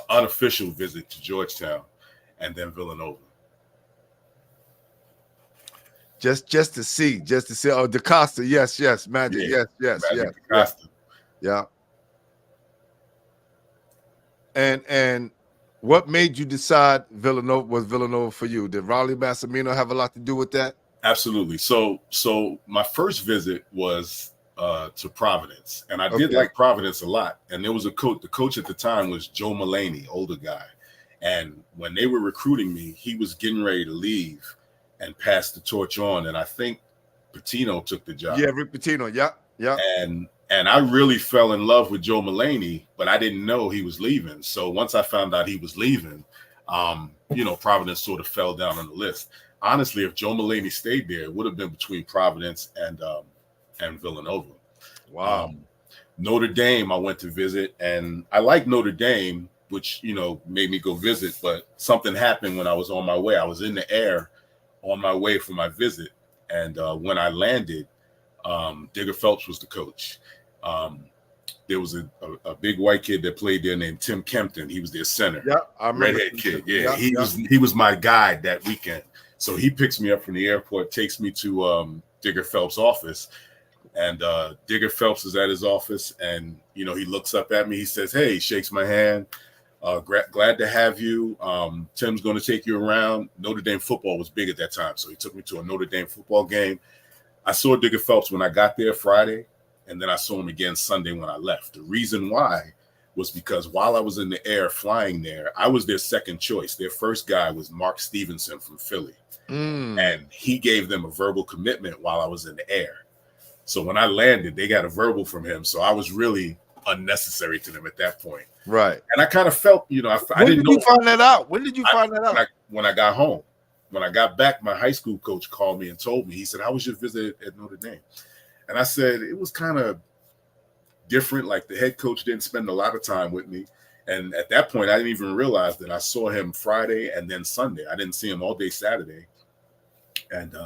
unofficial visit to Georgetown, and then Villanova. Just to see. Oh, DaCosta, yes, Magic, Yeah, yes, Magic DaCosta. yeah. And what made you decide Villanova was Villanova for you? Did Raleigh Massimino have a lot to do with that? Absolutely. So my first visit was to Providence, and I did like Providence a lot. And there was a coach. The coach at the time was Joe Mullaney, older guy. And when they were recruiting me, he was getting ready to leave and pass the torch on. And I think Patino took the job. Yeah, Rick Pitino. Yeah. And I really fell in love with Joe Mullaney, but I didn't know he was leaving. So once I found out he was leaving, Providence sort of fell down on the list. Honestly, if Joe Mullaney stayed there, it would have been between Providence and Villanova. Wow. Notre Dame, I went to visit, and I like Notre Dame, which made me go visit. But something happened when I was on my way. I was in the air on my way for my visit, and when I landed, Digger Phelps was the coach. There was a big white kid that played there named Tim Kempton. He was their center. Yeah, I remember. Redhead kid. Yeah, he was my guide that weekend. So he picks me up from the airport, takes me to Digger Phelps' office, and Digger Phelps is at his office, and he looks up at me. He says, "Hey," shakes my hand. Glad to have you. Tim's going to take you around. Notre Dame football was big at that time, so he took me to a Notre Dame football game. I saw Digger Phelps when I got there Friday, and then I saw him again Sunday when I left. The reason why was because while I was in the air flying there, I was their second choice. Their first guy was Mark Stevenson from Philly, and he gave them a verbal commitment while I was in the air. So when I landed, they got a verbal from him. So I was really unnecessary to them at that point. Right. And I kind of felt, I didn't know. When did you find that out? When did you find that out? When I got home. When I got back, my high school coach called me and told me. He said, "How was your visit at Notre Dame?" And I said, it was kind of different. Like the head coach didn't spend a lot of time with me. And at that point, I didn't even realize that I saw him Friday and then Sunday. I didn't see him all day Saturday. And,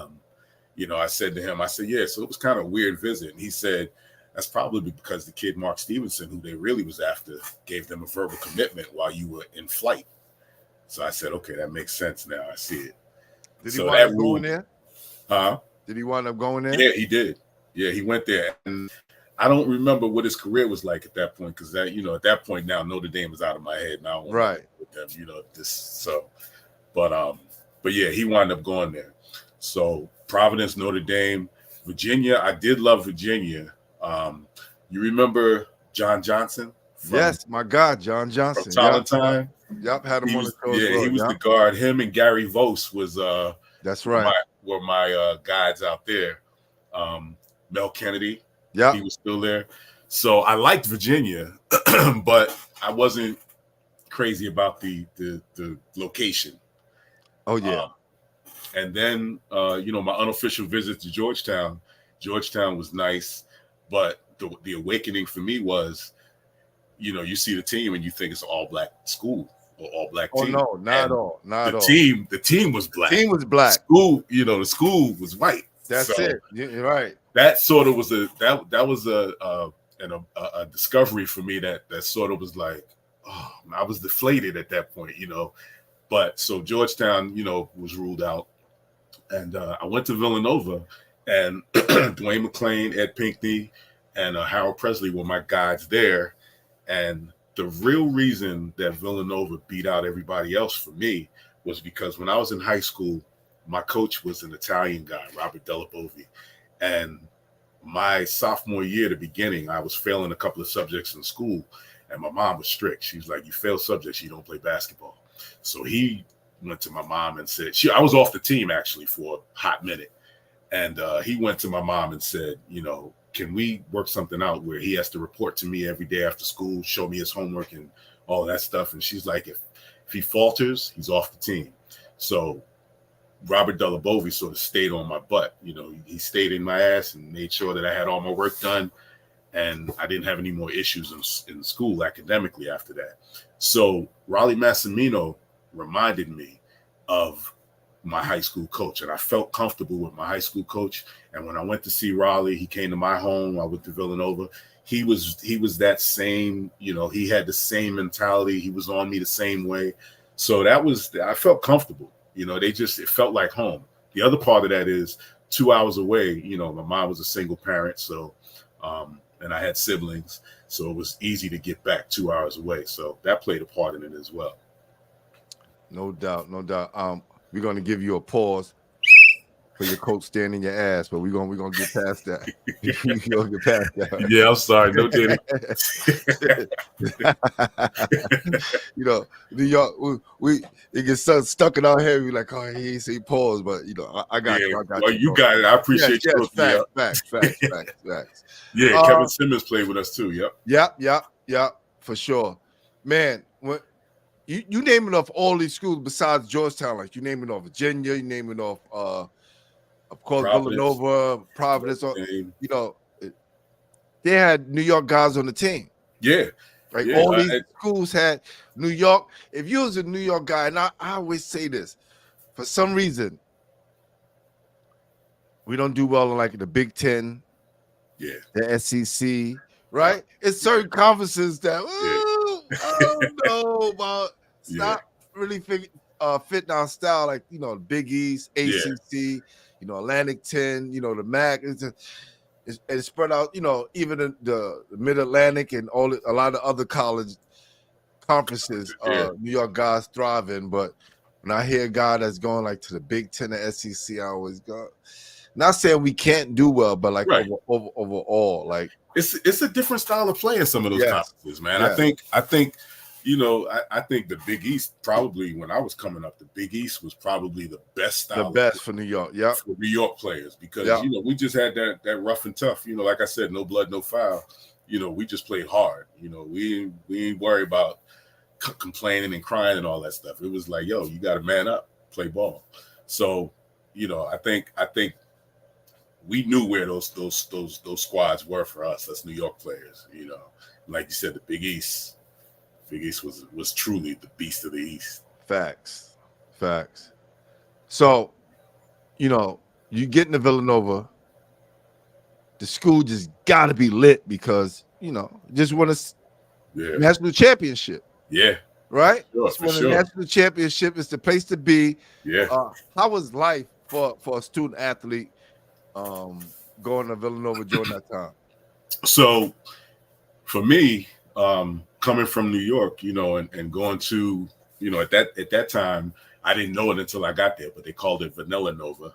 I said to him, yeah, so it was kind of a weird visit. And he said, that's probably because the kid, Mark Stevenson, who they really was after, gave them a verbal commitment while you were in flight. So I said, okay, that makes sense now. I see it. Did he wind up going there? Huh? Did he wind up going there? Yeah, he did. Yeah, he went there. And I don't remember what his career was like at that point, because at that point now Notre Dame is out of my head now. Right. With them, but yeah, he wound up going there. So Providence, Notre Dame, Virginia. I did love Virginia. You remember John Johnson? Yes, my God, John Johnson. From Talentine. Yep, had him on the show. Yeah, he was the guard. Him and Gary Vose was that's right. Were my guides out there. Mel Kennedy. Yeah, he was still there. So I liked Virginia, but I wasn't crazy about the location. Oh yeah. And then my unofficial visit to Georgetown. Georgetown was nice, but the awakening for me was, you see the team and you think it's an all-black school or all-black team. Oh no, not at all. Not at all. The team was black. The team was black. School, the school was white. That's it. You're right. That sort of was a discovery for me that sort of was like, oh, I was deflated at that point, But so Georgetown, was ruled out, and I went to Villanova, and Dwayne McClain, Ed Pinckney, and Harold Presley were my guides there. And the real reason that Villanova beat out everybody else for me was because when I was in high school, my coach was an Italian guy, Robert Delabovi. And my sophomore year, the beginning, I was failing a couple of subjects in school. And my mom was strict. She was like, you fail subjects, you don't play basketball. So he went to my mom and said, I was off the team actually for a hot minute. And he went to my mom and said, can we work something out where he has to report to me every day after school, show me his homework and all that stuff. And she's like, if he falters, he's off the team. So Robert Delabovi sort of stayed on my butt. He stayed in my ass and made sure that I had all my work done. and I didn't have any more issues in school academically after that. So Raleigh Massimino reminded me of my high school coach, and I felt comfortable with my high school coach. And when I went to see Raleigh, he came to my home. I went to Villanova. He was that same, he had the same mentality. He was on me the same way. So I felt comfortable. It felt like home. The other part of that is 2 hours away. My mom was a single parent, so and I had siblings, so it was easy to get back 2 hours away. So that played a part in it as well. No doubt, no doubt. We're gonna give you a pause for your coach standing in your ass, but we're gonna get past that. We're gonna get past that. Yeah, I'm sorry, no diddy. New York, we it gets stuck in our head. We like, oh, he ain't say pause, but I got you. I got well, you. You got it. I appreciate you. Facts. Yeah, Kevin Simmons played with us too. Yep, for sure, man. When you naming off all these schools besides Georgetown, like you naming off Virginia, you naming off of course Providence, Villanova, Providence, they had New York guys on the team. Yeah. Like all these schools had New York. If you was a New York guy, and I always say this, for some reason, we don't do well in like the Big Ten, the SEC, right? It's certain conferences that I don't know about. It's not really fit our style, like the Big East, ACC, Atlantic 10, the MAC. It's spread out, even in the Mid-Atlantic and a lot of other college conferences, New York guys thrive in. But when I hear a guy that's going like to the Big Ten or SEC, I always go. Not saying we can't do well, but like overall, like it's a different style of play in some of those conferences, man. I think I think the Big East, probably when I was coming up, the Big East was probably the best style. The best for New York, for New York players, because we just had that rough and tough. Like I said, no blood, no foul. We just played hard. We ain't worry about complaining and crying and all that stuff. It was like, yo, you got to man up, play ball. So, I think we knew where those squads were for us as New York players. Like you said, the Big East. Big East was truly the beast of the East. Facts. So, you get into Villanova, the school just got to be lit because, just won a national championship. Yeah. Right? For sure. National championship is the place to be. Yeah. How was life for a student athlete going to Villanova during that time? So, for me, coming from New York, and going to, at that time, I didn't know it until I got there, but they called it Vanilla Nova.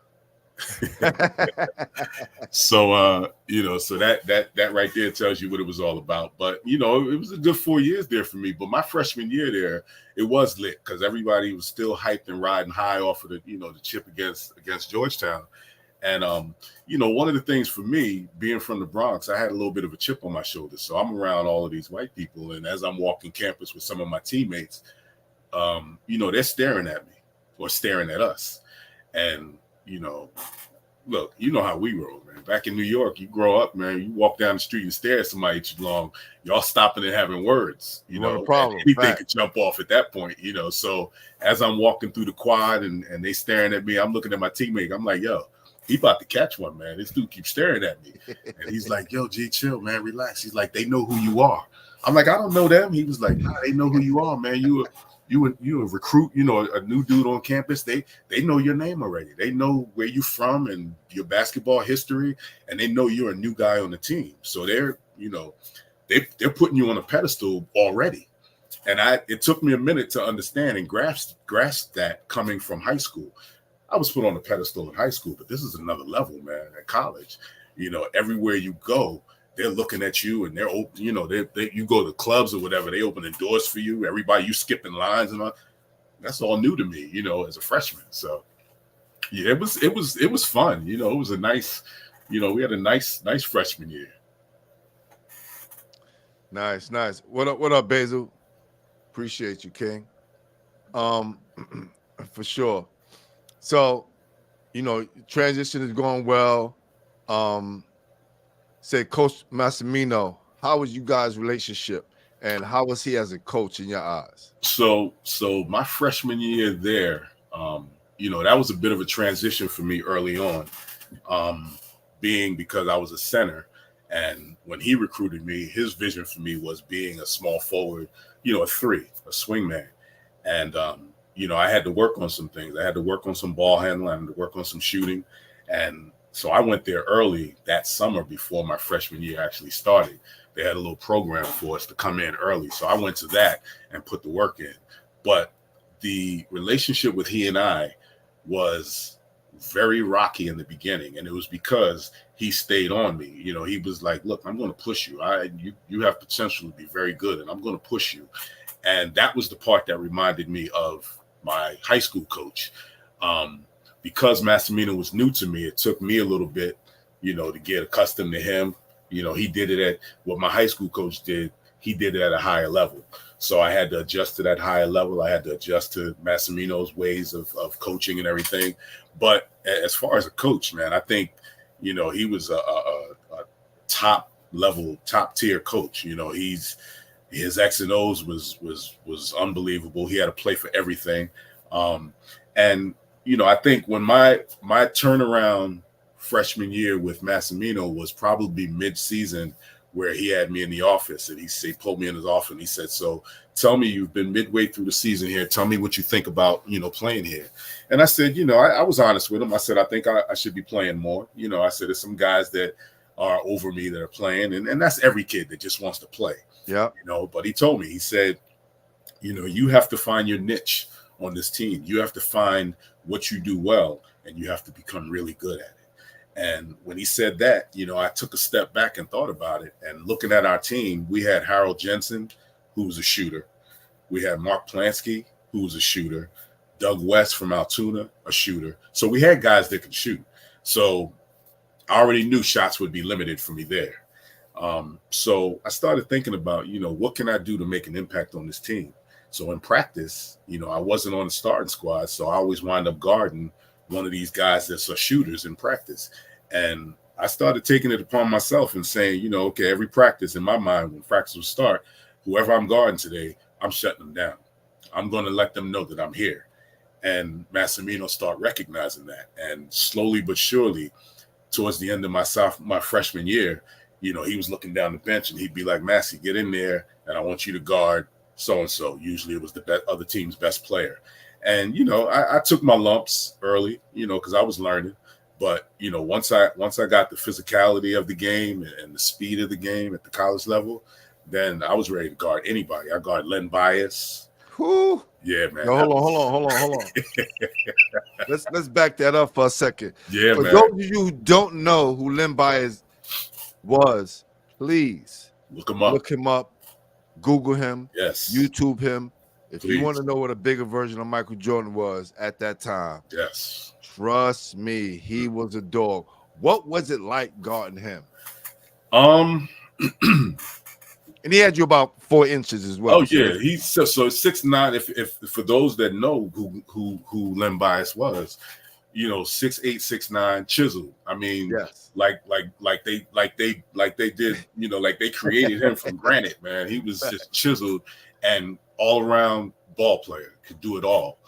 So so that right there tells you what it was all about. But it was a good 4 years there for me. But my freshman year there, it was lit because everybody was still hyped and riding high off of the the chip against Georgetown. And one of the things for me, being from the Bronx, I had a little bit of a chip on my shoulder. So I'm around all of these white people, and as I'm walking campus with some of my teammates, they're staring at me or staring at us. And look, how we roll, man. Back in New York, you grow up, man. You walk down the street and stare at somebody too long, y'all stopping and having words. Problem. Anything could jump off at that point. So as I'm walking through the quad and they staring at me, I'm looking at my teammate. I'm like, yo, he about to catch one, man. This dude keeps staring at me. And he's like, yo, G, chill, man, relax. He's like, they know who you are. I'm like, I don't know them. He was like, nah, they know who you are, man. You a recruit, a new dude on campus. They know your name already. They know where you from and your basketball history, and they know you're a new guy on the team. So they're putting you on a pedestal already. And it took me a minute to understand and grasp that coming from high school. I was put on a pedestal in high school, but this is another level, man. At college, everywhere you go, they're looking at you, and they're open. You go to clubs or whatever, they open the doors for you. Everybody, you skipping lines and all. That's all new to me, as a freshman. So, yeah, it was fun. It was a nice, we had a nice freshman year. Nice. What up, Basil? Appreciate you, King. For sure. So, transition is going well. say, Coach Massimino, how was you guys' relationship, and how was he as a coach in your eyes? So my freshman year there, that was a bit of a transition for me early on, being because I was a center. And when he recruited me, his vision for me was being a small forward, a three, a swingman. And, I had to work on some things. I had to work on some ball handling. I had to work on some shooting. And so I went there early that summer before my freshman year actually started. They had a little program for us to come in early. So I went to that and put the work in. But the relationship with he and I was very rocky in the beginning. And it was because he stayed on me. He was like, look, I'm going to push you. You have potential to be very good, and I'm going to push you. And that was the part that reminded me of my high school coach. Because Massimino was new to me, it took me a little bit, to get accustomed to him. He did it at what my high school coach did. He did it at a higher level. So I had to adjust to that higher level. I had to adjust to Massimino's ways of coaching and everything. But as far as a coach, man, I think, he was a top level, top tier coach. His X and O's was unbelievable. He had a play for everything. And I think when my turnaround freshman year with Massimino was probably mid-season, where he had me in the office, and he pulled me in his office and he said, so tell me, you've been midway through the season here. Tell me what you think about, playing here. And I said, I was honest with him. I said, I think I should be playing more. I said, there's some guys that are over me that are playing. And that's every kid that just wants to play. Yeah. But he told me, he said, you have to find your niche on this team. You have to find what you do well, and you have to become really good at it. And when he said that, I took a step back and thought about it. And looking at our team, we had Harold Jensen, who was a shooter. We had Mark Plansky, who was a shooter. Doug West from Altoona, a shooter. So we had guys that could shoot. So I already knew shots would be limited for me there. So I started thinking about, what can I do to make an impact on this team? So in practice, I wasn't on the starting squad, so I always wind up guarding one of these guys that's shooters in practice. And I started taking it upon myself and saying, okay, every practice in my mind, when practice will start, whoever I'm guarding today, I'm shutting them down. I'm going to let them know that I'm here. And Massimino started recognizing that. And slowly but surely, towards the end of my freshman year, he was looking down the bench and he'd be like, Massey, get in there, and I want you to guard so-and-so. Usually it was the other team's best player. And, I took my lumps early, because I was learning. But, once I got the physicality of the game and the speed of the game at the college level, then I was ready to guard anybody. I guard Len Bias. Who? Yeah, man. No, hold on. Let's back that up for a second. Yeah, for man. those of you who don't know who Len Bias was, please look him up. Google him. Yes. YouTube him. If Please. You want to know what a bigger version of Michael Jordan was at that time, yes, trust me, he was a dog. What was it like guarding him? And he had you about 4 inches as well. Oh yeah, he's so 6'9". If for those that know who Len Bias was, 6'8", 6'9", chiseled. I mean, yes. like they did, like they created him from granite, man. He was just chiseled and all around ball player, could do it all.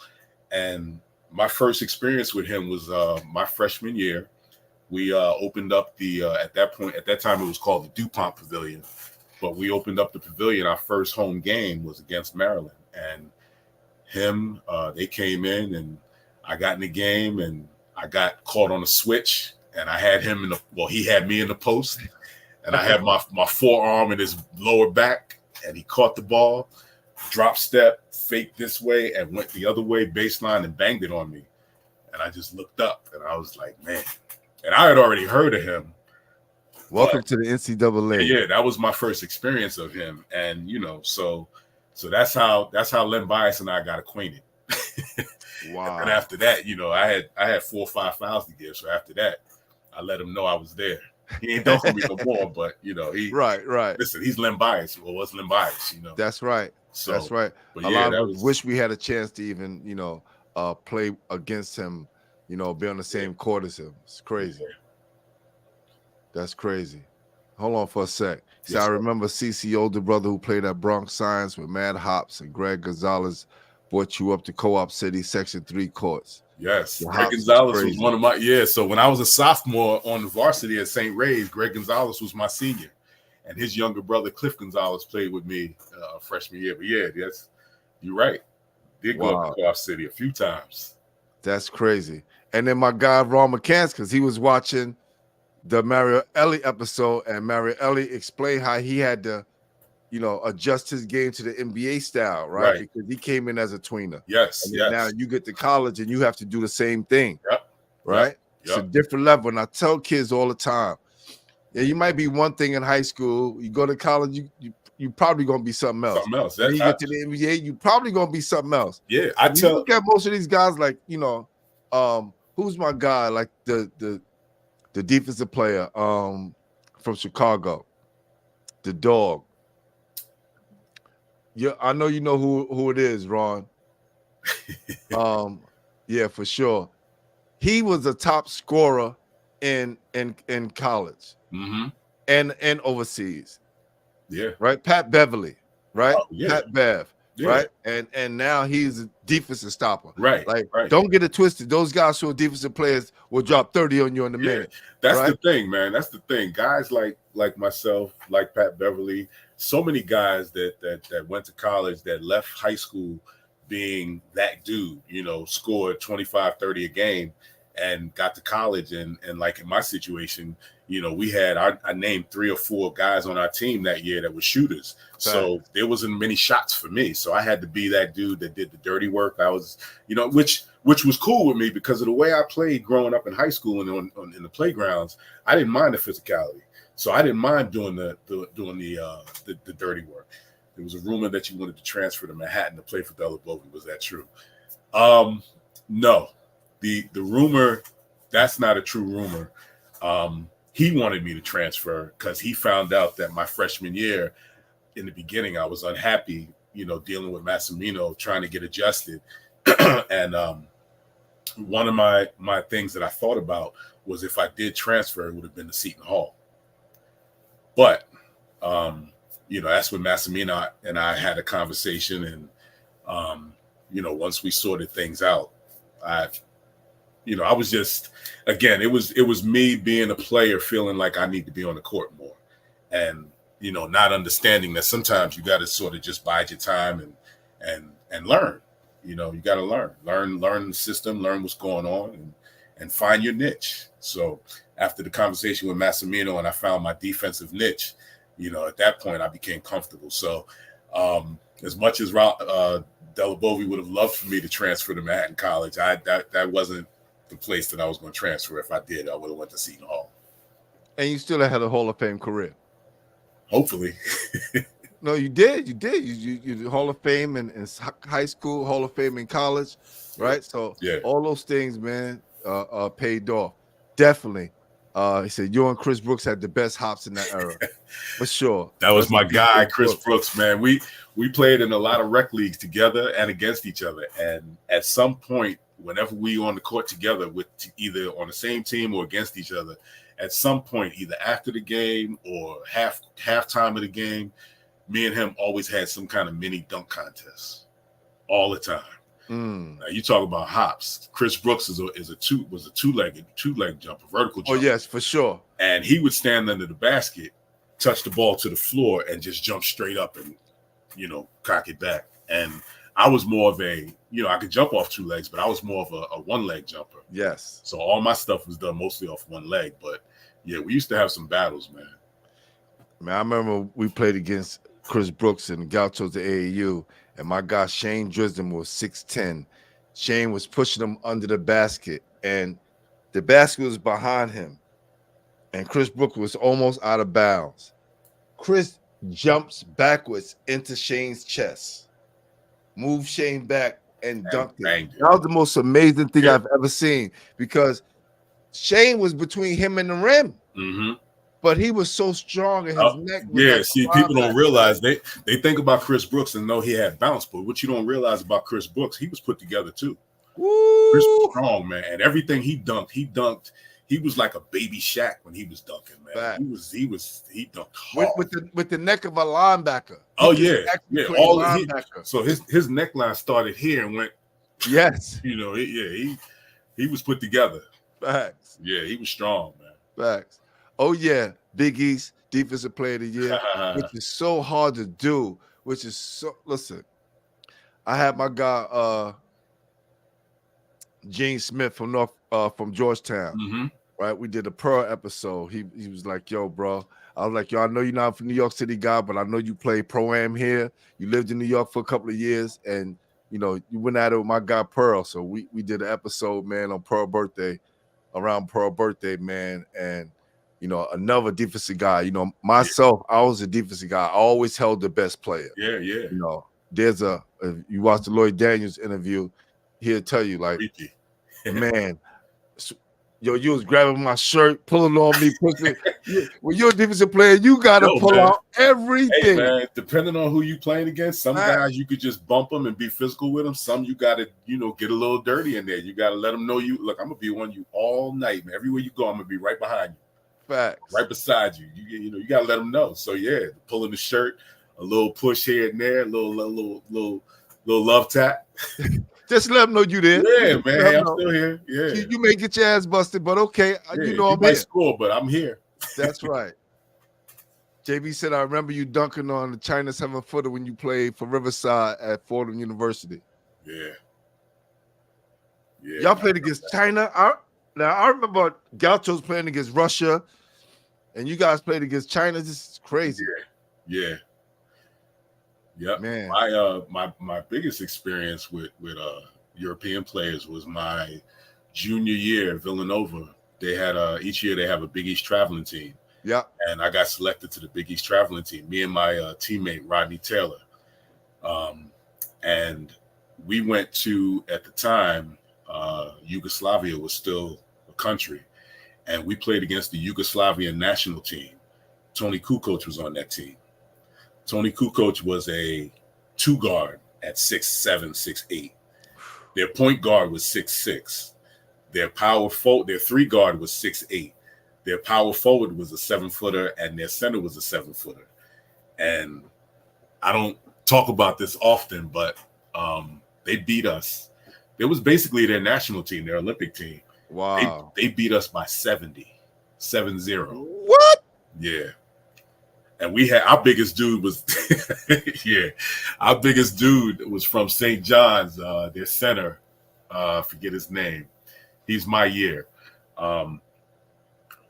And my first experience with him was my freshman year. We opened up the at that time it was called the DuPont Pavilion, but we opened up the pavilion. Our first home game was against Maryland, and they came in, and I got in the game, and I got caught on a switch, and I had him he had me in the post, and I had my forearm in his lower back, and he caught the ball, drop step, fake this way, and went the other way, baseline, and banged it on me. And I just looked up, and I was like, man. And I had already heard of him. Welcome to the NCAA. Yeah, that was my first experience of him. And, so that's how Len Bias and I got acquainted. Wow. And after that, I had 4 or 5 fouls to give. So after that, I let him know I was there. He ain't dunking me no more, but he right. Listen, he's Len Bias. Well, what's Len Bias? That's right. So, that's right. A lot of us wish we had a chance to even, play against him, be on the same court as him. It's crazy. Yeah. That's crazy. Hold on for a sec. So Yes, I sir. remember CC older brother who played at Bronx Science with Mad Hops and Greg Gonzalez brought you up to Co-op City Section 3 courts. Yes, The Greg Hops was Gonzalez was crazy. one of my So when I was a sophomore on the varsity at St. Ray's, Greg Gonzalez was my senior, and his younger brother Cliff Gonzalez played with me freshman year. But yeah, yes, you're right. Did go up to Wow. Co-op City a few times. That's crazy. And then my guy Ron McCants, because he was watching the Mario Ellie episode, and Mario Ellie explained how he had to, adjust his game to the NBA style, right? Right. Because he came in as a tweener. Yes, And then now you get to college and you have to do the same thing, Yep. right? It's a Yep. different level. And I tell kids all the time, yeah, you might be one thing in high school. You go to college, you probably gonna be something else. Something else. Then you get to the NBA, you probably gonna be something else. Yeah, You look at most of these guys, like who's my guy, like the defensive player from Chicago, the dog. Yeah, I know you know who it is, Ron. Yeah, for sure. He was a top scorer in college and overseas. Yeah. Right. Pat Beverly, right? Oh, yeah. Pat Bev, Yeah. right? And now he's a defensive stopper. Right. Like, right. don't get it twisted. Those guys who are defensive players will drop 30 on you in a minute. That's right? the thing, man. That's the thing. Guys like myself, like Pat Beverly, so many guys that went to college that left high school being that dude, scored 25, 30 a game and got to college. And like in my situation, we had, I named 3 or 4 guys on our team that year that were shooters. So there wasn't many shots for me. So I had to be that dude that did the dirty work. I was, which was cool with me because of the way I played growing up in high school and in the playgrounds. I didn't mind the physicality. So I didn't mind doing the dirty work. There was a rumor that you wanted to transfer to Manhattan to play for Villanova. Was that true? No. The rumor, that's not a true rumor. He wanted me to transfer because he found out that my freshman year, in the beginning, I was unhappy, dealing with Massimino, trying to get adjusted. And one of my things that I thought about was if I did transfer, it would have been to Seton Hall. But, that's when Massimino and I had a conversation. And, once we sorted things out, I was just, again, it was me being a player feeling like I need to be on the court more and, not understanding that sometimes you got to sort of just bide your time and learn, you got to learn the system, learn what's going on and find your niche. So after the conversation with Massimino and I found my defensive niche, at that point I became comfortable. So as much as Delabovi would have loved for me to transfer to Manhattan College, that wasn't the place that I was going to transfer. If I did, I would have went to Seton Hall. And you still had a Hall of Fame career. Hopefully. No, you did. You did. You Hall of Fame in high school, Hall of Fame in college, right? So all those things, man, paid off. Definitely. He said you and Chris Brooks had the best hops in that era, for sure. That was my guy, Chris Brooks, man. We played in a lot of rec leagues together and against each other. And at some point, whenever we on the court together with either on the same team or against each other, at some point, either after the game or halftime of the game, me and him always had some kind of mini dunk contest all the time. Now, you talk about hops. Chris Brooks was a two-leg jumper, vertical jumper. Oh yes, for sure. And he would stand under the basket, touch the ball to the floor, and just jump straight up and cock it back. And I was more of a I could jump off 2 legs, but I was more of a 1-leg jumper. Yes. So all my stuff was done mostly off 1 leg. But yeah, we used to have some battles, man. Man, I remember we played against Chris Brooks and Gauchos the AAU, and my guy Shane Drisden was 6'10". Shane was pushing him under the basket, and the basket was behind him, and Chris Brooks was almost out of bounds. Chris jumps backwards into Shane's chest, moves Shane back, and dunked it. That was the most amazing thing I've ever seen because Shane was between him and the rim. Mm-hmm. But he was so strong in his neck. See, people don't realize they think about Chris Brooks and know he had bounce, but what you don't realize about Chris Brooks, he was put together too. Woo! Chris was strong, man, and everything he dunked. he was like a baby Shaq when he was dunking, man. Fact. He dunked hard. With the neck of a linebacker. Oh He yeah, could actually yeah. play All linebacker. so his neckline started here and went. Yes. You know, he was put together. Facts. Yeah, he was strong, man. Facts. Oh yeah, Big East Defensive Player of the Year, which is so hard to do. Which is so. Listen, I had my guy Gene Smith from Georgetown. Mm-hmm. Right, we did a Pearl episode. He was like, "Yo, bro," I was like, "Yo, I know you're not a New York City guy, but I know you played pro-am here. You lived in New York for a couple of years, and you know you went at it with my guy Pearl." So we did an episode, man, on Pearl birthday, around Pearl birthday, man, and you know another defensive guy. You know myself, I was a defensive guy. I always held the best player. Yeah. You know, there's if you watch the Lloyd Daniels interview, he'll tell you like, man. Yo, you was grabbing my shirt, pulling on me, pushing. When you're a defensive player, you gotta pull out everything. Hey, man, depending on who you playing against, some guys you could just bump them and be physical with them. Some you gotta, get a little dirty in there. You gotta let them know you. Look, I'm gonna be on you all night, man. Everywhere you go, I'm gonna be right behind you. Facts. Right beside you. You gotta let them know. So yeah, pulling the shirt, a little push here and there, a little love tap. Just let them know you there. Yeah, man. Hey, I'm still here. Yeah. You may get your ass busted, but okay. Yeah, I'm you might here. score, but I'm here. That's right. JB said, I remember you dunking on the China 7-footer when you played for Riverside at Fordham University. Yeah. Y'all played against China. I remember Gauchos playing against Russia, and you guys played against China. This is crazy. Yeah. Yep. Man. My biggest experience with European players was my junior year at Villanova. They had each year they have a Big East traveling team. Yeah. And I got selected to the Big East traveling team, me and my teammate Rodney Taylor. And we went to, at the time, Yugoslavia was still a country. And we played against the Yugoslavian national team. Tony Kukoc was on that team. Tony Kukoc was a 2-guard at 6'7", 6'8". Their point guard was 6'6". Their 3-guard was 6'8". Their power forward was a 7-footer, and their center was a 7-footer. And I don't talk about this often, but they beat us. It was basically their national team, their Olympic team. Wow. They beat us by 70. What? Yeah. And we had our biggest dude was our biggest dude was from St. John's, their center. Forget his name. He's my year.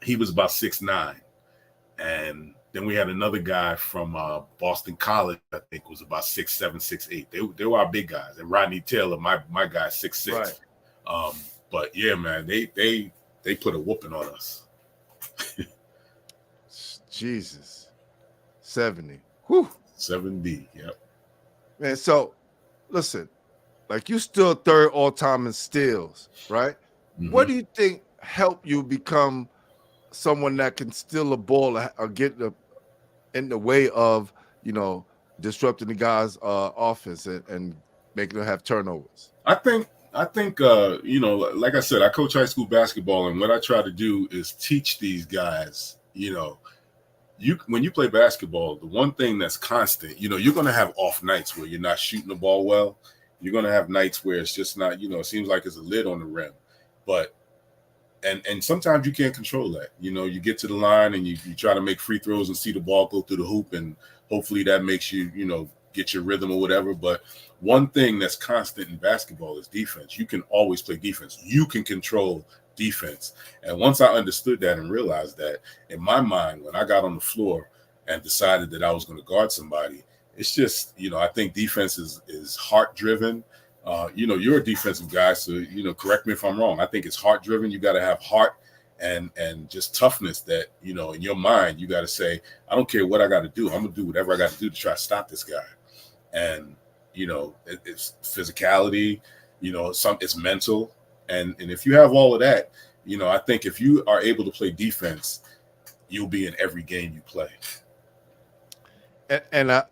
He was about 6'9". And then we had another guy from Boston College, I think was about 6'7", 6'8". They were our big guys. And Rodney Taylor, my guy, 6'6". Right. But yeah, man, they put a whooping on us. Jesus. 70. Whew. 70, yep. Man, so listen, like you still third all-time in steals, right? Mm-hmm. What do you think helped you become someone that can steal a ball or get in the way of, disrupting the guy's offense and making them have turnovers? I think, like I said, I coach high school basketball, and what I try to do is teach these guys, when you play basketball, the one thing that's constant, you're going to have off nights where you're not shooting the ball well. You're going to have nights where it's just not, it seems like there's a lid on the rim. But, and sometimes you can't control that. You get to the line and you try to make free throws and see the ball go through the hoop, and hopefully that makes you, get your rhythm or whatever. But one thing that's constant in basketball is defense. You can always play defense. You can control defense. And once I understood that and realized that, in my mind, when I got on the floor and decided that I was going to guard somebody, it's just, I think defense is heart driven. You're a defensive guy, so, correct me if I'm wrong. I think it's heart driven. You got to have heart and just toughness that, in your mind, you got to say, I don't care what I got to do. I'm going to do whatever I got to do to try to stop this guy. And, it's physicality, it's mental. And if you have all of that, I think if you are able to play defense, you'll be in every game you play. And I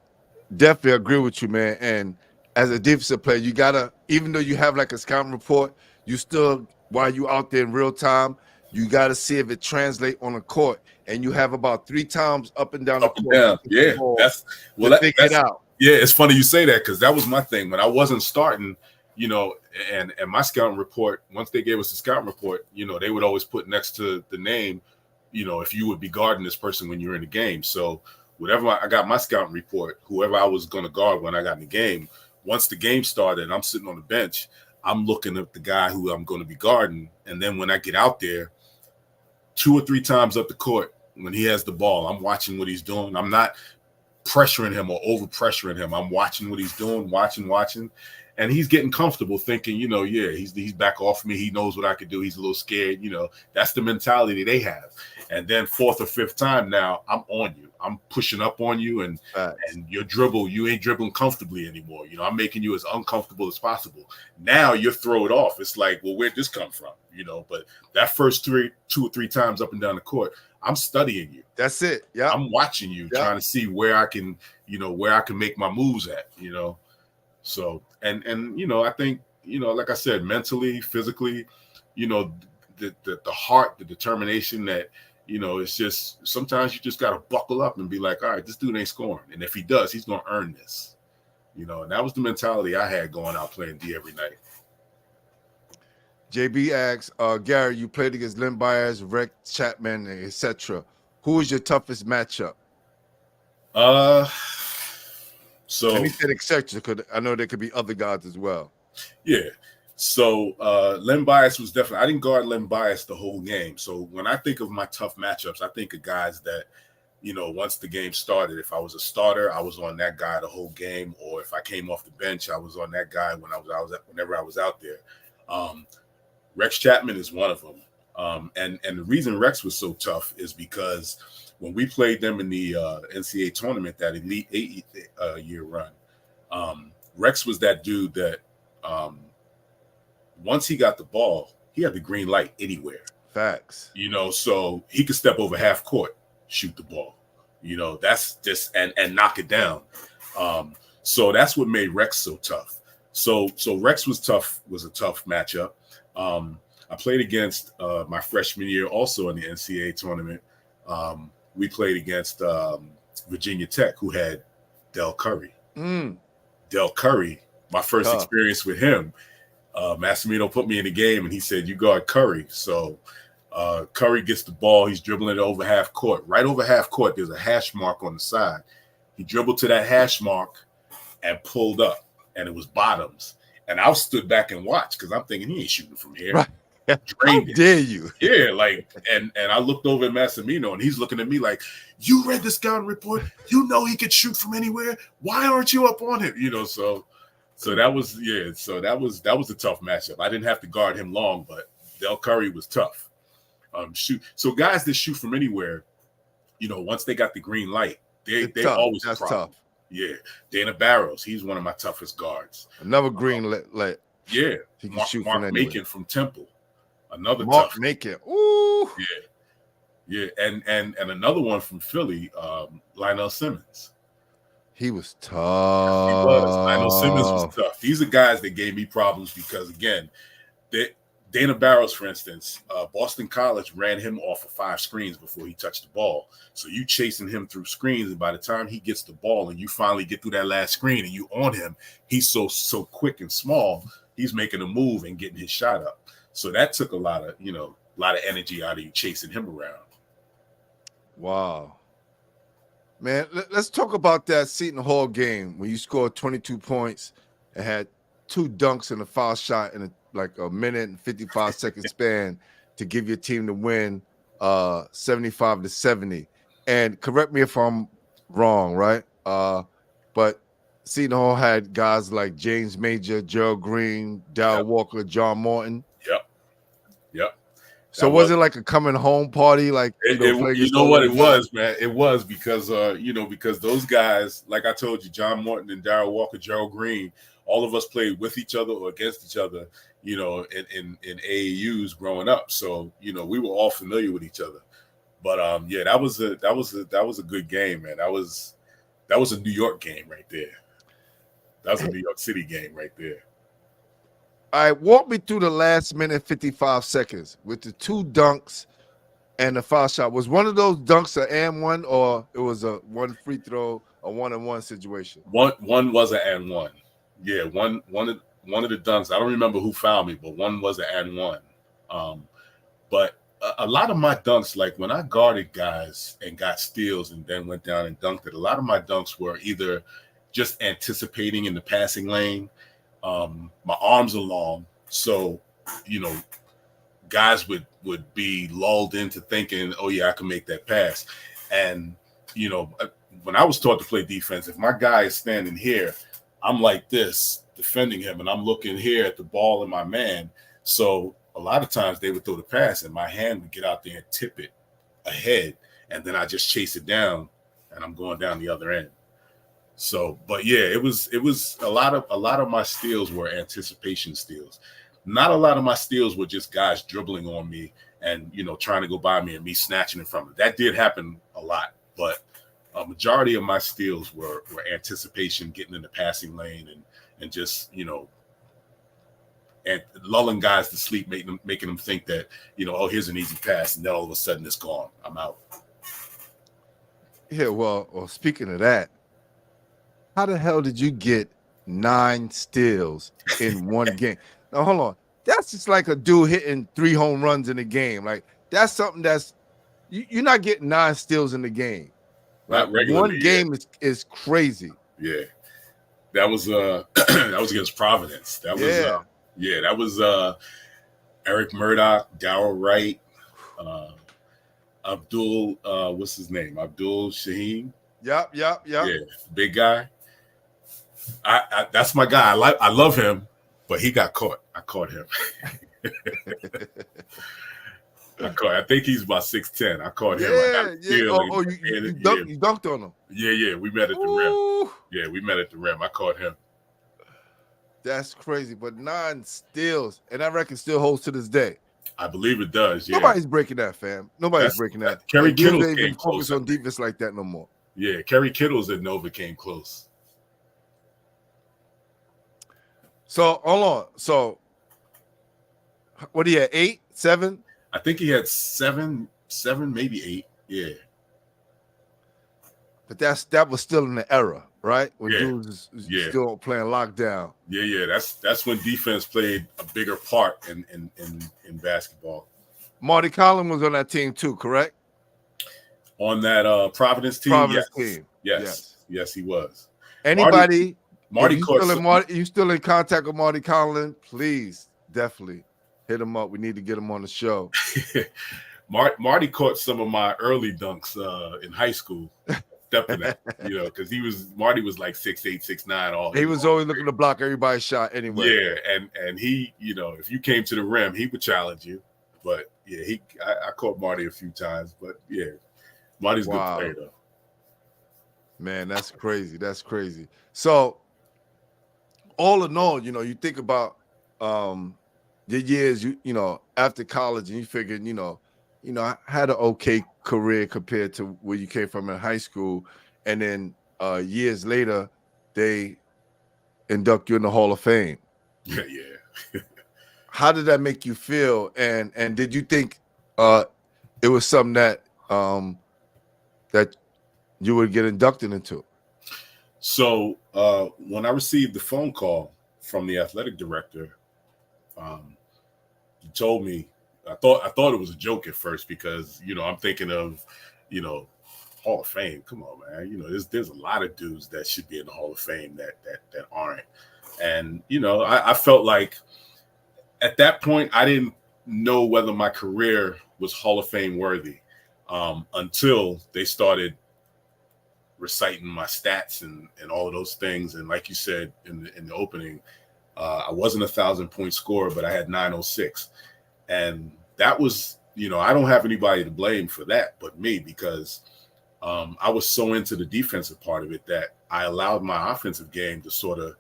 definitely agree with you, man. And as a defensive player, you gotta, even though you have like a scouting report, you still, while you out there in real time, You got to see if it translates on the court, and you have about 3 times up and down the Up and court. down. Yeah, that's figure it out. Yeah, it's funny you say that because that was my thing when I wasn't starting. And my scouting report, once they gave us the scouting report, they would always put next to the name, if you would be guarding this person when you're in the game. So whatever I got my scouting report, whoever I was going to guard when I got in the game, once the game started and I'm sitting on the bench, I'm looking at the guy who I'm going to be guarding. And then when I get out there, 2 or 3 times up the court, when he has the ball, I'm watching what he's doing. I'm not pressuring him or over pressuring him. I'm watching what he's doing, watching. And he's getting comfortable thinking, he's back off me. He knows what I could do. He's a little scared. That's the mentality they have. And then 4th or 5th time now, I'm on you. I'm pushing up on you, and your dribble, you ain't dribbling comfortably anymore. I'm making you as uncomfortable as possible. Now you're thrown off. It's like, well, where'd this come from? But that first 2 or 3 times up and down the court, I'm studying you. That's it. Yeah. I'm watching you, trying to see where I can, where I can make my moves at, So, and I think, like I said, mentally, physically, the heart, the determination that, it's just sometimes you just got to buckle up and be like, all right, this dude ain't scoring. And if he does, he's going to earn this. And that was the mentality I had going out playing D every night. JB asks, Gary, you played against Len Bias, Rex Chapman, etc. Who was your toughest matchup? So and he said etc. Because I know there could be other guys as well. Yeah. So Len Bias was definitely, I didn't guard Len Bias the whole game. So when I think of my tough matchups, I think of guys that, once the game started, if I was a starter, I was on that guy the whole game. Or if I came off the bench, I was on that guy whenever I was out there. Rex Chapman is one of them. And the reason Rex was so tough is because when we played them in the NCAA tournament, that Elite 8-year run, Rex was that dude that once he got the ball, he had the green light anywhere. Facts. So he could step over half court, shoot the ball. That's just and knock it down. So that's what made Rex so tough. So Rex was a tough matchup. I played against my freshman year also in the NCAA tournament. We played against Virginia Tech, who had Del Curry. Del Curry, my first experience with him, Massimino put me in the game, and he said, you guard Curry. So Curry gets the ball. He's dribbling it over half court. Right over half court, there's a hash mark on the side. He dribbled to that hash mark and pulled up, and it was bottoms. And I stood back and watched because I'm thinking he ain't shooting from here. Right. How dare you? Yeah, and I looked over at Massimino, and he's looking at me like, you read the scouting report? You know he could shoot from anywhere. Why aren't you up on him? So that was a tough matchup. I didn't have to guard him long, but Del Curry was tough. So guys that shoot from anywhere, once they got the green light, they always a problem. Tough. Yeah, Dana Barrows, he's one of my toughest guards. Another green light. Yeah, he can shoot from anywhere. Macon from Temple. Another Mark tough. Macon. Ooh. Yeah. And another one from Philly, Lionel Simmons. He was tough. He was. Lionel Simmons was tough. These are guys that gave me problems because, again, Dana Barrows, for instance, Boston College ran him off of 5 screens before he touched the ball. So you chasing him through screens, and by the time he gets the ball and you finally get through that last screen and you on him, he's so quick and small, he's making a move and getting his shot up. So that took a lot of energy out of you chasing him around. Wow. Man, let's talk about that Seton Hall game when you scored 22 points and had 2 dunks and a foul shot in a minute and 55 second span to give your team the win 75-70. And correct me if I'm wrong, right? But Seton Hall had guys like James Major, Gerald Green, Darryl Walker, John Morton. Yep. So was it like a coming home party? Like you know what it was, man? It was because because those guys, like I told you, John Morton and Darryl Walker, Gerald Green, all of us played with each other or against each other, in AAUs growing up. So we were all familiar with each other. But that was a good game, man. That was a New York game right there. That was a New York City game right there. All right, walk me through the last minute 55 seconds with the 2 dunks and the foul shot. Was one of those dunks an and one, or it was a 1 free throw, a 1-on-1 situation? One was an and one. Yeah, one of the dunks. I don't remember who fouled me, but one was an and one. But a lot of my dunks, like when I guarded guys and got steals and then went down and dunked it, a lot of my dunks were either just anticipating in the passing lane. My arms are long, so guys would be lulled into thinking, oh yeah, I can make that pass. And when I was taught to play defense, if my guy is standing here, I'm like this defending him, and I'm looking here at the ball and my man. So a lot of times they would throw the pass and my hand would get out there and tip it ahead, and then I just chase it down and I'm going down the other end. So, but yeah, it was a lot of my steals were anticipation steals. Not a lot of my steals were just guys dribbling on me and trying to go by me and me snatching it from it. That did happen a lot, but a majority of my steals were anticipation, getting in the passing lane and just and lulling guys to sleep, making them think that oh, here's an easy pass, and then all of a sudden it's gone. I'm out. Yeah, well, speaking of that, how the hell did you get 9 steals in one game? Now, hold on. That's just like a dude hitting 3 home runs in a game. Like, that's something that's you're not getting 9 steals in the game. Not regularly. One game is crazy. Yeah, that was that was against Providence. That was that was Eric Murdoch, Darryl Wright, Abdul. What's his name? Abdul Shaheen. Yep. Yeah, big guy. I that's my guy. I love him, but he got caught. I caught him. I think he's about 6'10". I caught him. You dunked on him. Yeah. We met at the rim. Yeah, we met at the rim. I caught him. That's crazy. But 9 steals, and that record still holds to this day. I believe it does. Yeah. Nobody's breaking that, fam. Nobody's breaking that. Kerry Kittles ain't came even close. Focus on defense like that no more. Yeah, Kerry Kittles at Nova came close. So hold on. So what do you have? 8, 7? I think he had 7, maybe 8. Yeah. But that was still in the era, right? When Yeah. dudes was still playing lockdown. Yeah. That's when defense played a bigger part in basketball. Marty Collin was on that team too, correct? On that Providence team? Team. Yes, he was. Anybody Marty you still in contact with Marty Collin, please definitely hit him up. We need to get him on the show. Marty caught some of my early dunks in high school. Definitely, because Marty was like 6'8", 6'9". He was always looking to block everybody's shot anyway. Yeah, and he, if you came to the rim, he would challenge you. But yeah, I caught Marty a few times. But yeah, Marty's a good player though. Man, that's crazy. That's crazy. So, all in all, you think about the years after college, and you figured, I had an okay career compared to where you came from in high school, and then years later, they induct you in the Hall of Fame. Yeah. How did that make you feel? And did you think it was something that that you would get inducted into? So when I received the phone call from the athletic director, he told me, I thought it was a joke at first because I'm thinking of Hall of Fame. Come on, man. There's a lot of dudes that should be in the Hall of Fame that aren't. And I felt like at that point I didn't know whether my career was Hall of Fame worthy until they started reciting my stats and all of those things. And like you said in the opening, I wasn't a 1,000-point scorer, but I had 906. And that was, I don't have anybody to blame for that but me, because I was so into the defensive part of it that I allowed my offensive game to sort of,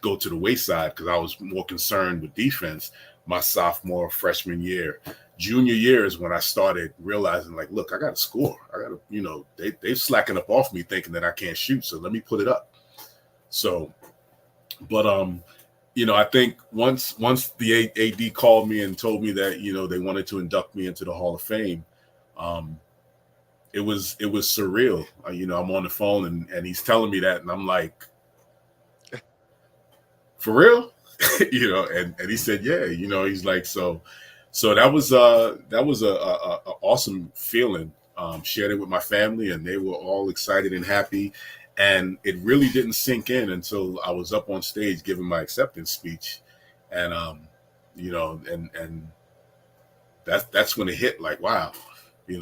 go to the wayside because I was more concerned with defense my sophomore, freshman year. Junior year is when I started realizing, like, look, I got to score. I got to, they're slacking up off me thinking that I can't shoot, so let me put it up. So, but I think once the AD called me and told me that, they wanted to induct me into the Hall of Fame, it was surreal. I'm on the phone and he's telling me that, and I'm like, for real? And he said, yeah, he's like, so that was a awesome feeling. Shared it with my family, and they were all excited and happy. And it really didn't sink in until I was up on stage giving my acceptance speech, and and that's when it hit. Like, wow,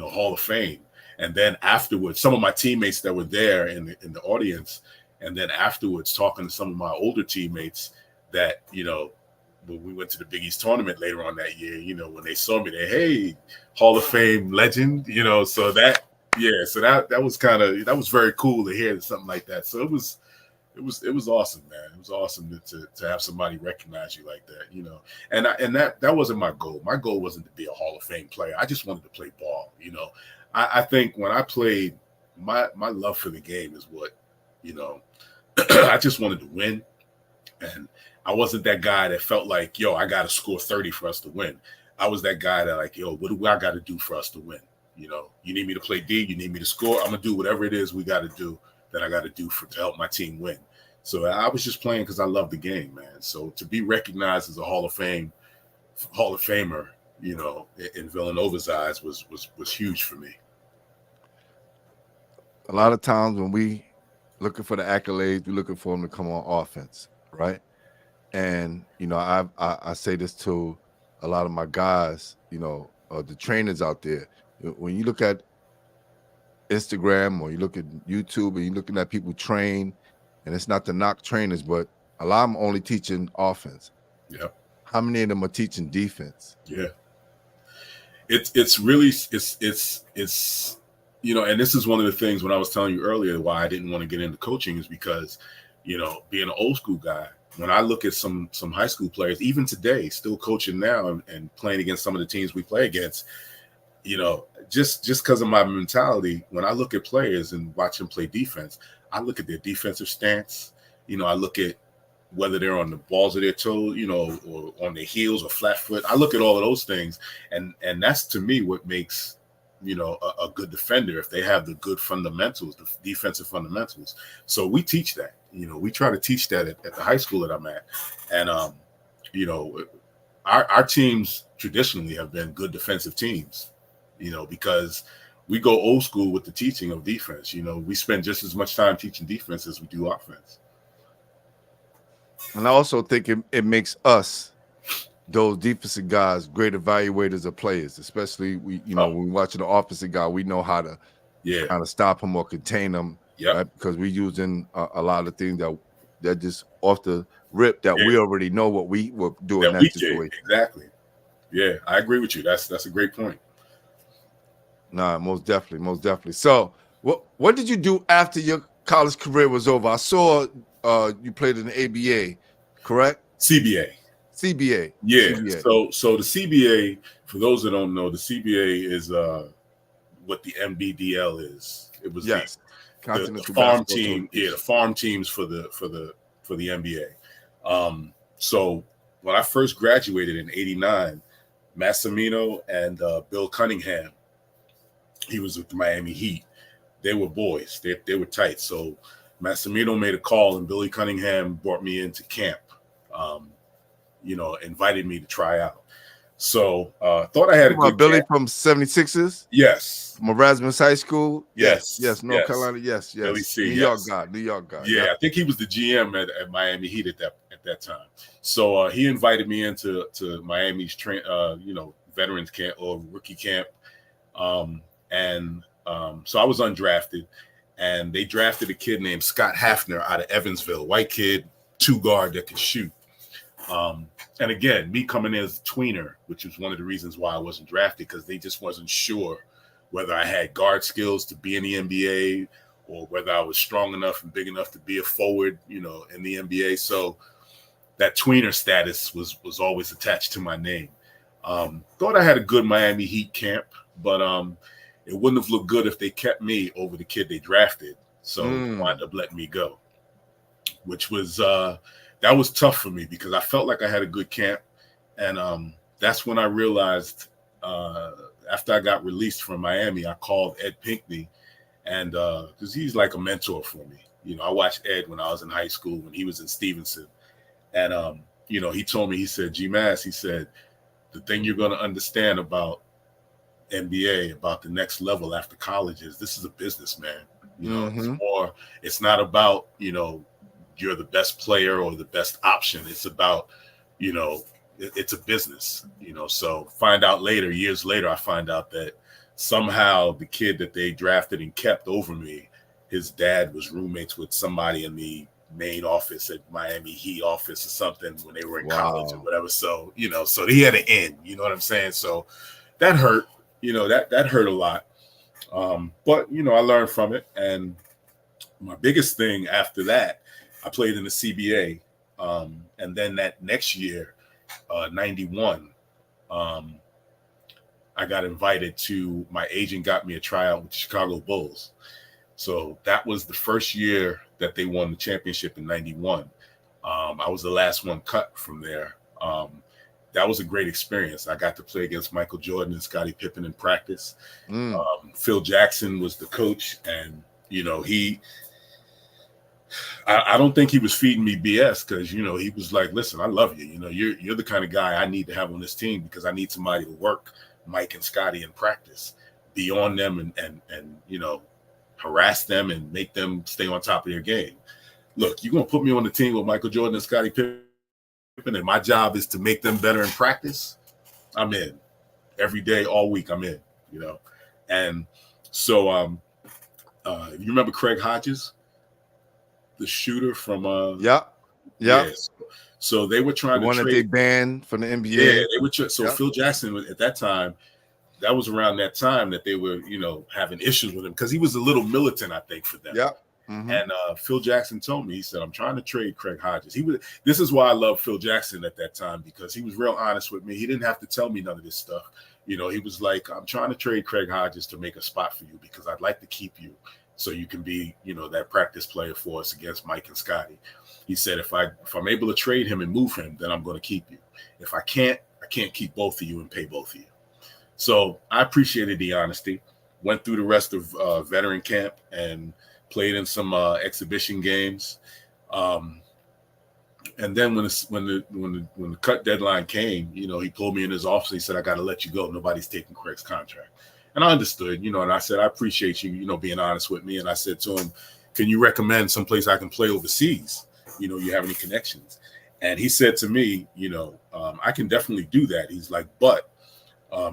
Hall of Fame. And then afterwards, some of my teammates that were there in the audience, and then afterwards talking to some of my older teammates that when we went to the Big East tournament later on that year, when they saw me, hey, Hall of Fame legend, so that. Yeah, so that was that was very cool to hear something like that. So it was awesome, man. It was awesome to have somebody recognize you like that, And that wasn't my goal. My goal wasn't to be a Hall of Fame player. I just wanted to play ball. I think when I played, my love for the game is what, I just wanted to win, and I wasn't that guy that felt like, yo, I got to score 30 for us to win. I was that guy that like, yo, what do I got to do for us to win? You need me to play D, you need me to score. I'm gonna do whatever it is we got to do that I got to do to help my team win. So I was just playing because I love the game, man. So to be recognized as a Hall of Famer, in Villanova's eyes was huge for me. A lot of times when we looking for the accolades, we're looking for them to come on offense, right? And I say this to a lot of my guys, the trainers out there. When you look at Instagram or you look at YouTube and you're looking at people train, and it's not to knock trainers, but a lot of them only teaching offense. Yeah. How many of them are teaching defense? Yeah. It's really and this is one of the things when I was telling you earlier why I didn't want to get into coaching is because, being an old school guy, when I look at some high school players, even today, still coaching now and playing against some of the teams we play against, just because of my mentality, when I look at players and watch them play defense, I look at their defensive stance. I look at whether they're on the balls of their toes, or on their heels or flat foot. I look at all of those things, and that's to me what makes a good defender, if they have the good fundamentals, the defensive fundamentals. So we teach that. We try to teach that at the high school that I'm at, and our teams traditionally have been good defensive teams. Because we go old school with the teaching of defense. We spend just as much time teaching defense as we do offense. And I also think it makes us, those defensive guys, great evaluators of players, especially when we watch the offensive guy, we know how to kind of stop him or contain him, right? Because we're using a lot of things that just off the rip that we already know what we were doing in that situation. Exactly. Yeah, I agree with you. That's a great point. Nah, most definitely. So, what did you do after your college career was over? I saw you played in the ABA, correct? CBA. Yeah. CBA. So the CBA, for those that don't know, the CBA is what the MBDL is. It was the farm team. Yeah, the farm teams for the NBA. So when I first graduated in '89, Massimino and Bill Cunningham, he was with the Miami Heat. They were boys. They were tight. So Massimino made a call, and Billy Cunningham brought me into camp. Invited me to try out. So thought I had a good Billy camp. From 76ers? Yes. From Erasmus High School? Yes. North Carolina. Yes. Billy C. New York guy. Yeah, I think he was the GM at Miami Heat at that time. So he invited me into Miami's veterans camp or rookie camp. So I was undrafted, and they drafted a kid named Scott Hafner out of Evansville, white kid, 2-guard that could shoot. And again, me coming in as a tweener, which was one of the reasons why I wasn't drafted, because they just wasn't sure whether I had guard skills to be in the NBA or whether I was strong enough and big enough to be a forward, in the NBA. So that tweener status was always attached to my name. Thought I had a good Miami Heat camp, but it wouldn't have looked good if they kept me over the kid they drafted. So wound up letting me go, which was that was tough for me because I felt like I had a good camp. And that's when I realized after I got released from Miami, I called Ed Pinckney, and because he's like a mentor for me. You know, I watched Ed when I was in high school when he was in Stevenson. And, you know, he told me, he said, G-Mass, he said, the thing you're going to understand about NBA, about the next level after college is this is a business, man. You know, it's not about, you know, you're the best player or the best option. It's about, you know, it's a business, you know. So find out later, years later, I find out that somehow the kid that they drafted and kept over me, his dad was roommates with somebody in the main office at Miami Heat office or something when they were in college or whatever. So, you know, so he had an in, you know what I'm saying? So that hurt, you know, that hurt a lot. But, you know, I learned from it. And my biggest thing after that, I played in the CBA. And then that next year, 91, I got invited to, my agent got me a tryout with the Chicago Bulls. So that was the first year that they won the championship in 91. I was the last one cut from there. That was a great experience. I got to play against Michael Jordan and Scottie Pippen in practice. Phil Jackson was the coach, and, you know, I don't think he was feeding me BS because, you know, he was like, listen, I love you. You know, you're the kind of guy I need to have on this team because I need somebody to work Mike and Scottie in practice, be on them and you know, harass them and make them stay on top of their game. Look, you're going to put me on the team with Michael Jordan and Scottie Pippen, and my job is to make them better in practice. I'm in. Every day, all week, I'm in, you know. And so you remember Craig Hodges, the shooter from Yeah. So they were trying the to one trade. that they banned from the NBA. Yeah, they were. So Phil Jackson at that time, that was around that time that they were, you know, having issues with him because he was a little militant, I think, for them. And Phil Jackson told me, he said, I'm trying to trade Craig Hodges. This is why I love Phil Jackson at that time, because he was real honest with me. He didn't have to tell me none of this stuff. You know, he was like, I'm trying to trade Craig Hodges to make a spot for you because I'd like to keep you so you can be, you know, that practice player for us against Mike and Scottie. He said, if I'm able to trade him and move him, then I'm going to keep you. If I can't keep both of you and pay both of you. So I appreciated the honesty. Went through the rest of veteran camp and played in some exhibition games. And then when the cut deadline came, you know, he pulled me in his office. He said, I got to let you go. Nobody's taking Craig's contract. And I understood, you know, and I said, I appreciate you, you know, being honest with me. And I said to him, can you recommend someplace I can play overseas? You know, you have any connections? And he said to me, you know, I can definitely do that. He's like, but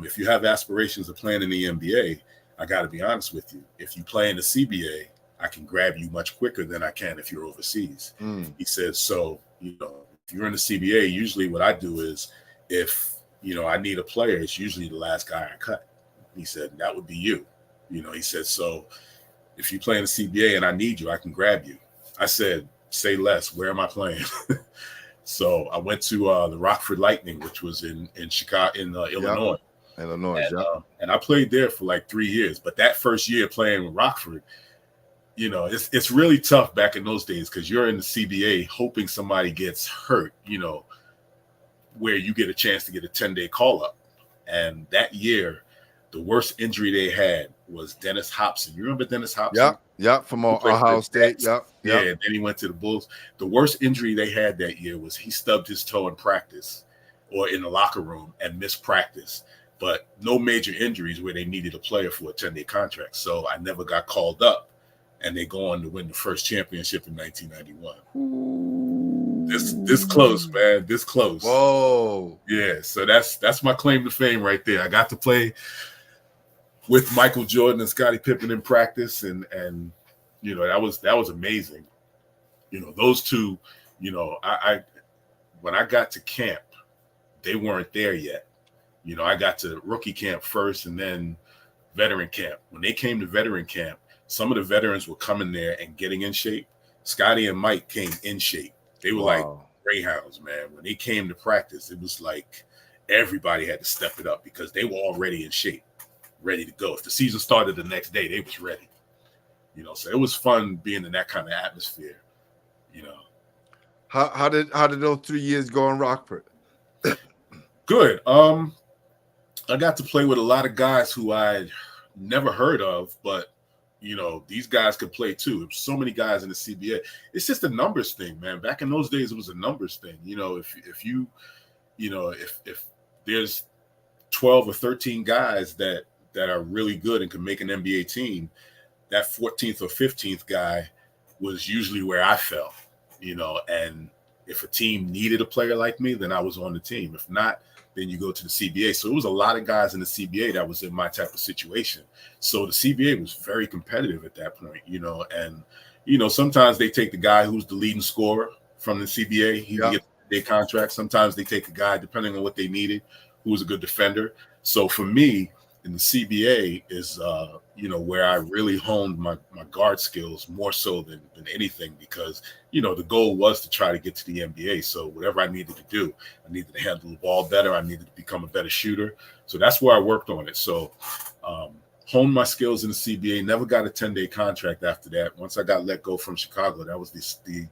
if you have aspirations of playing in the NBA, I got to be honest with you. If you play in the CBA, I can grab you much quicker than I can if you're overseas. He says, so, you know, if you're in the CBA, usually what I do is if, you know, I need a player, it's usually the last guy I cut. He said, that would be you. You know, he said, so if you play in the CBA and I need you, I can grab you. I said, say less. Where am I playing? So I went to the Rockford Lightning, which was in Chicago, in Illinois. And I played there for like 3 years. But that first year playing with Rockford, you know, it's really tough back in those days because you're in the CBA hoping somebody gets hurt, you know, where you get a chance to get a 10-day call-up. And that year, the worst injury they had was Dennis Hopson. You remember Dennis Hopson? Yep, from Ohio State. Yep. Yeah, and then he went to the Bulls. The worst injury they had that year was he stubbed his toe in practice or in the locker room and missed practice. But no major injuries where they needed a player for a 10-day contract. So I never got called up, and they go on to win the first championship in 1991. This close, man. This close. Whoa. Yeah, so that's my claim to fame right there. I got to play with Michael Jordan and Scottie Pippen in practice, and you know, that was amazing. You know, those two, you know, I when I got to camp, they weren't there yet. You know, I got to rookie camp first and then veteran camp. When they came to veteran camp, some of the veterans were coming there and getting in shape. Scottie and Mike came in shape. They were like greyhounds, man. When they came to practice, it was like everybody had to step it up because they were already in shape, ready to go. If the season started the next day, they was ready. You know, so it was fun being in that kind of atmosphere, you know. How did those 3 years go in Rockford? Good. I got to play with a lot of guys who I never heard of, but these guys could play too. There's so many guys in the CBA. It's just a numbers thing, man. Back in those days, it was a numbers thing. If there's 12 or 13 guys that are really good and can make an NBA team, that 14th or 15th guy was usually where I fell, and if a team needed a player like me, then I was on the team. If not, then you go to the CBA. So it was a lot of guys in the CBA that was in my type of situation. So the CBA was very competitive at that point, and sometimes they take the guy who's the leading scorer from the CBA. He gets their contract. Sometimes they take a guy, depending on what they needed, who was a good defender. So for me, in the CBA is where I really honed my guard skills more so than anything, because the goal was to try to get to the NBA. So whatever I needed to do, I needed to handle the ball better. I needed to become a better shooter. So that's where I worked on it. So honed my skills in the CBA. Never got a 10-day contract after that. Once I got let go from Chicago, that was the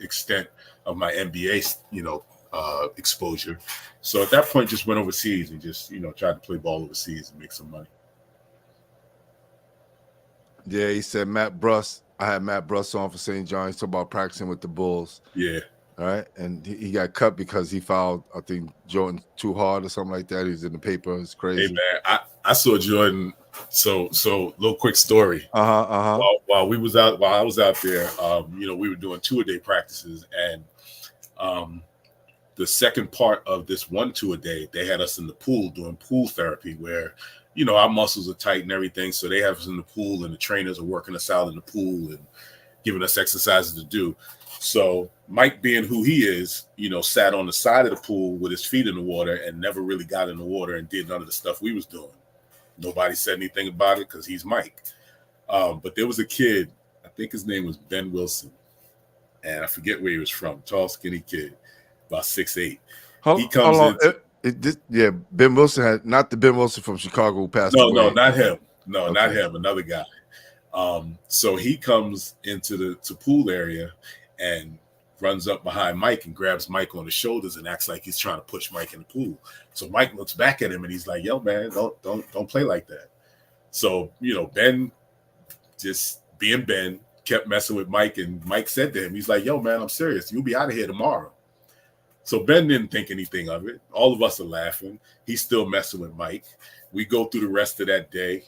extent of my NBA exposure. So at that point, just went overseas and just tried to play ball overseas and make some money. Yeah, he said Matt Bruss. I had Matt Bruss on for St. John. He's talking about practicing with the Bulls. Yeah. All right, and he got cut because he fouled, I think, Jordan too hard or something like that. He was in the paper. It's crazy. Hey man, I saw Jordan. So little quick story. While I was out there, we were doing 2-a-day practices, and the second part of this 1 2-a-day, they had us in the pool doing pool therapy, where our muscles are tight and everything. So they have us in the pool, and the trainers are working us out in the pool and giving us exercises to do. So Mike, being who he is, sat on the side of the pool with his feet in the water and never really got in the water and did none of the stuff we was doing. Nobody said anything about it because he's Mike. But there was a kid, I think his name was Ben Wilson, and I forget where he was from. Tall, skinny kid, about 6'8". He comes in. Ben Wilson had not the Ben Wilson from Chicago who passed away. No, not him. No, okay. Not him. Another guy. So he comes into the pool area and runs up behind Mike and grabs Mike on the shoulders and acts like he's trying to push Mike in the pool. So Mike looks back at him and he's like, "Yo, man, don't play like that." So Ben, just being Ben, kept messing with Mike, and Mike said to him, he's like, "Yo, man, I'm serious. You'll be out of here tomorrow." So Ben didn't think anything of it. All of us are laughing. He's still messing with Mike. We go through the rest of that day,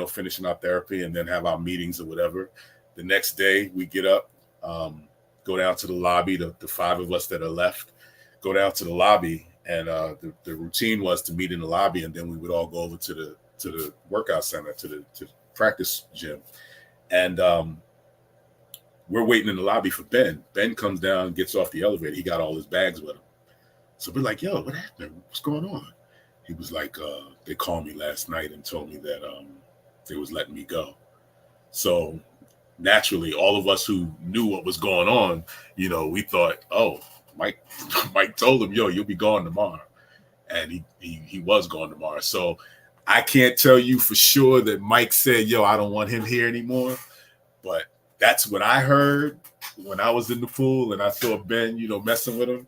finishing our therapy, and then have our meetings or whatever. The next day we get up, go down to the lobby. The 5 of us that are left go down to the lobby, and the routine was to meet in the lobby, and then we would all go over to the workout center, to the practice gym, and we're waiting in the lobby for Ben. Ben comes down, gets off the elevator. He got all his bags with him. So we're like, "Yo, what happened? What's going on?" He was like, "They called me last night and told me that they was letting me go." So naturally, all of us who knew what was going on, we thought, "Oh, Mike told him, yo, you'll be gone tomorrow." And he was gone tomorrow. So I can't tell you for sure that Mike said, "Yo, I don't want him here anymore." But that's what I heard when I was in the pool and I saw Ben, messing with him.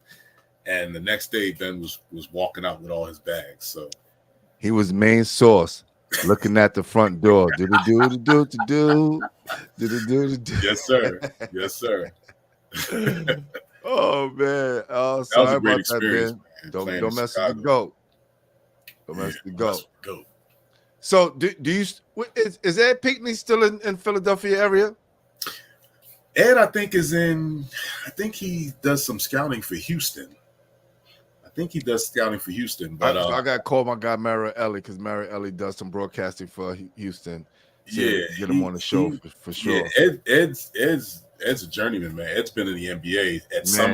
And the next day, Ben was walking out with all his bags. So he was main source, looking at the front door. Do. Yes, sir. Yes, sir. Oh man! Oh, that was sorry a great about experience. That, man. Don't mess with the goat. Don't mess with the goat. So, do you? Is Ed Pinckney still in Philadelphia area? Ed, I think he does some scouting for Houston. But I got to call my guy Mara Ellie, because Mara Ellie does some broadcasting for Houston. So get him on the show for sure. Yeah, Ed's a journeyman, man. Ed's been in the NBA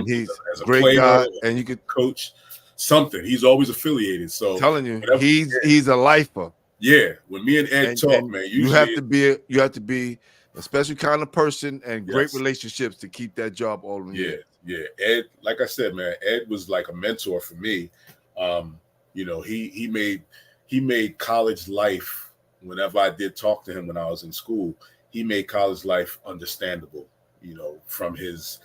he's as a great player, guy, and you could coach something. He's always affiliated. So I'm telling you, he's a lifer. Yeah, when me and Ed talk, man, you have to be a special kind of person and great relationships to keep that job all in the year. Yeah. Ed, like I said, man, Ed was like a mentor for me. He made college life, whenever I did talk to him when I was in school, he made college life understandable, from his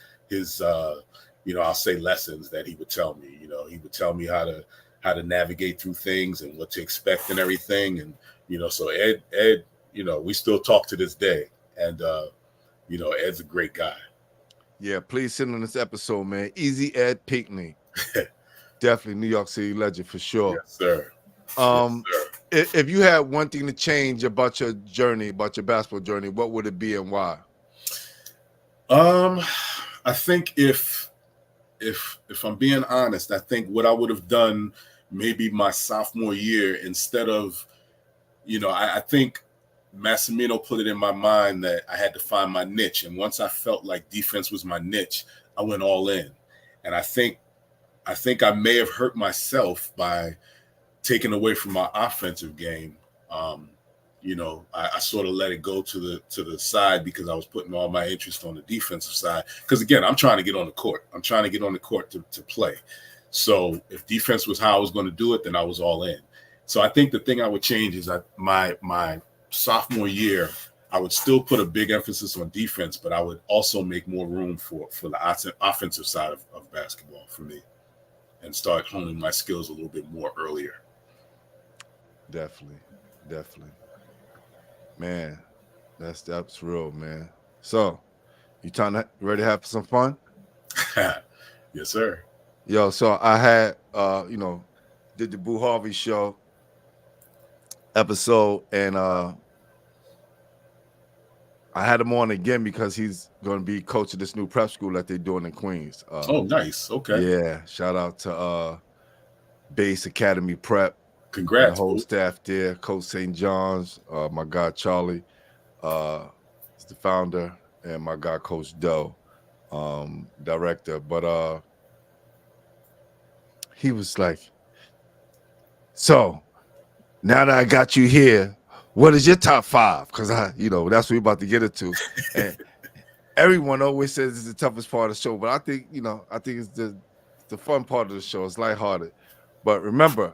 I'll say lessons that he would tell me. He would tell me how to navigate through things and what to expect and everything. And so Ed, we still talk to this day. And Ed's a great guy. Yeah, please send on this episode, man. Easy Ed Pinckney. Definitely New York City legend for sure. Yes, sir. If you had one thing to change about your journey, about your basketball journey, what would it be and why? I think if I'm being honest, I think what I would have done maybe my sophomore year, instead of, I think Massimino put it in my mind that I had to find my niche. And once I felt like defense was my niche, I went all in. And I think I may have hurt myself by taking away from my offensive game. I sort of let it go to the side because I was putting all my interest on the defensive side. Because again, I'm trying to get on the court. I'm trying to get on the court to play. So if defense was how I was going to do it, then I was all in. So I think the thing I would change is my sophomore year, I would still put a big emphasis on defense, but I would also make more room for the offensive side of basketball for me, and start honing my skills a little bit more earlier. Definitely. Man, that's real, man. So, you ready to have some fun? Yes, sir. Yo, so I had did the Boo Harvey show episode, and I had him on again because he's going to be coach of this new prep school that they're doing in Queens. Oh, nice. Okay. Yeah, shout out to Base Academy Prep. Congrats. The whole staff there, Coach St. John's, my guy Charlie is the founder, and my guy Coach Doe, director. But he was like, so now that I got you here, what is your top 5? Because that's what we're about to get into. And everyone always says it's the toughest part of the show, but I think it's the fun part of the show. It's lighthearted. But remember,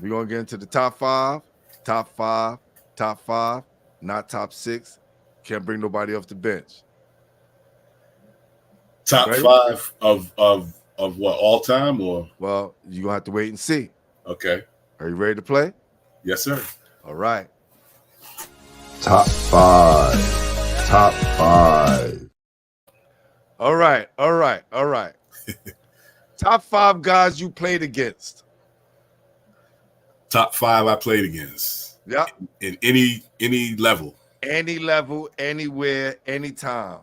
we're going to get into the top 5, not top 6. Can't bring nobody off the bench. Top 5 of what, all time, or? Well, you're going to have to wait and see. Okay. Are you ready to play? Yes, sir. All right. Top 5. Top 5. All right. Top 5 guys you played against. Top 5 I played against. Yeah. In any level. Any level, anywhere, anytime.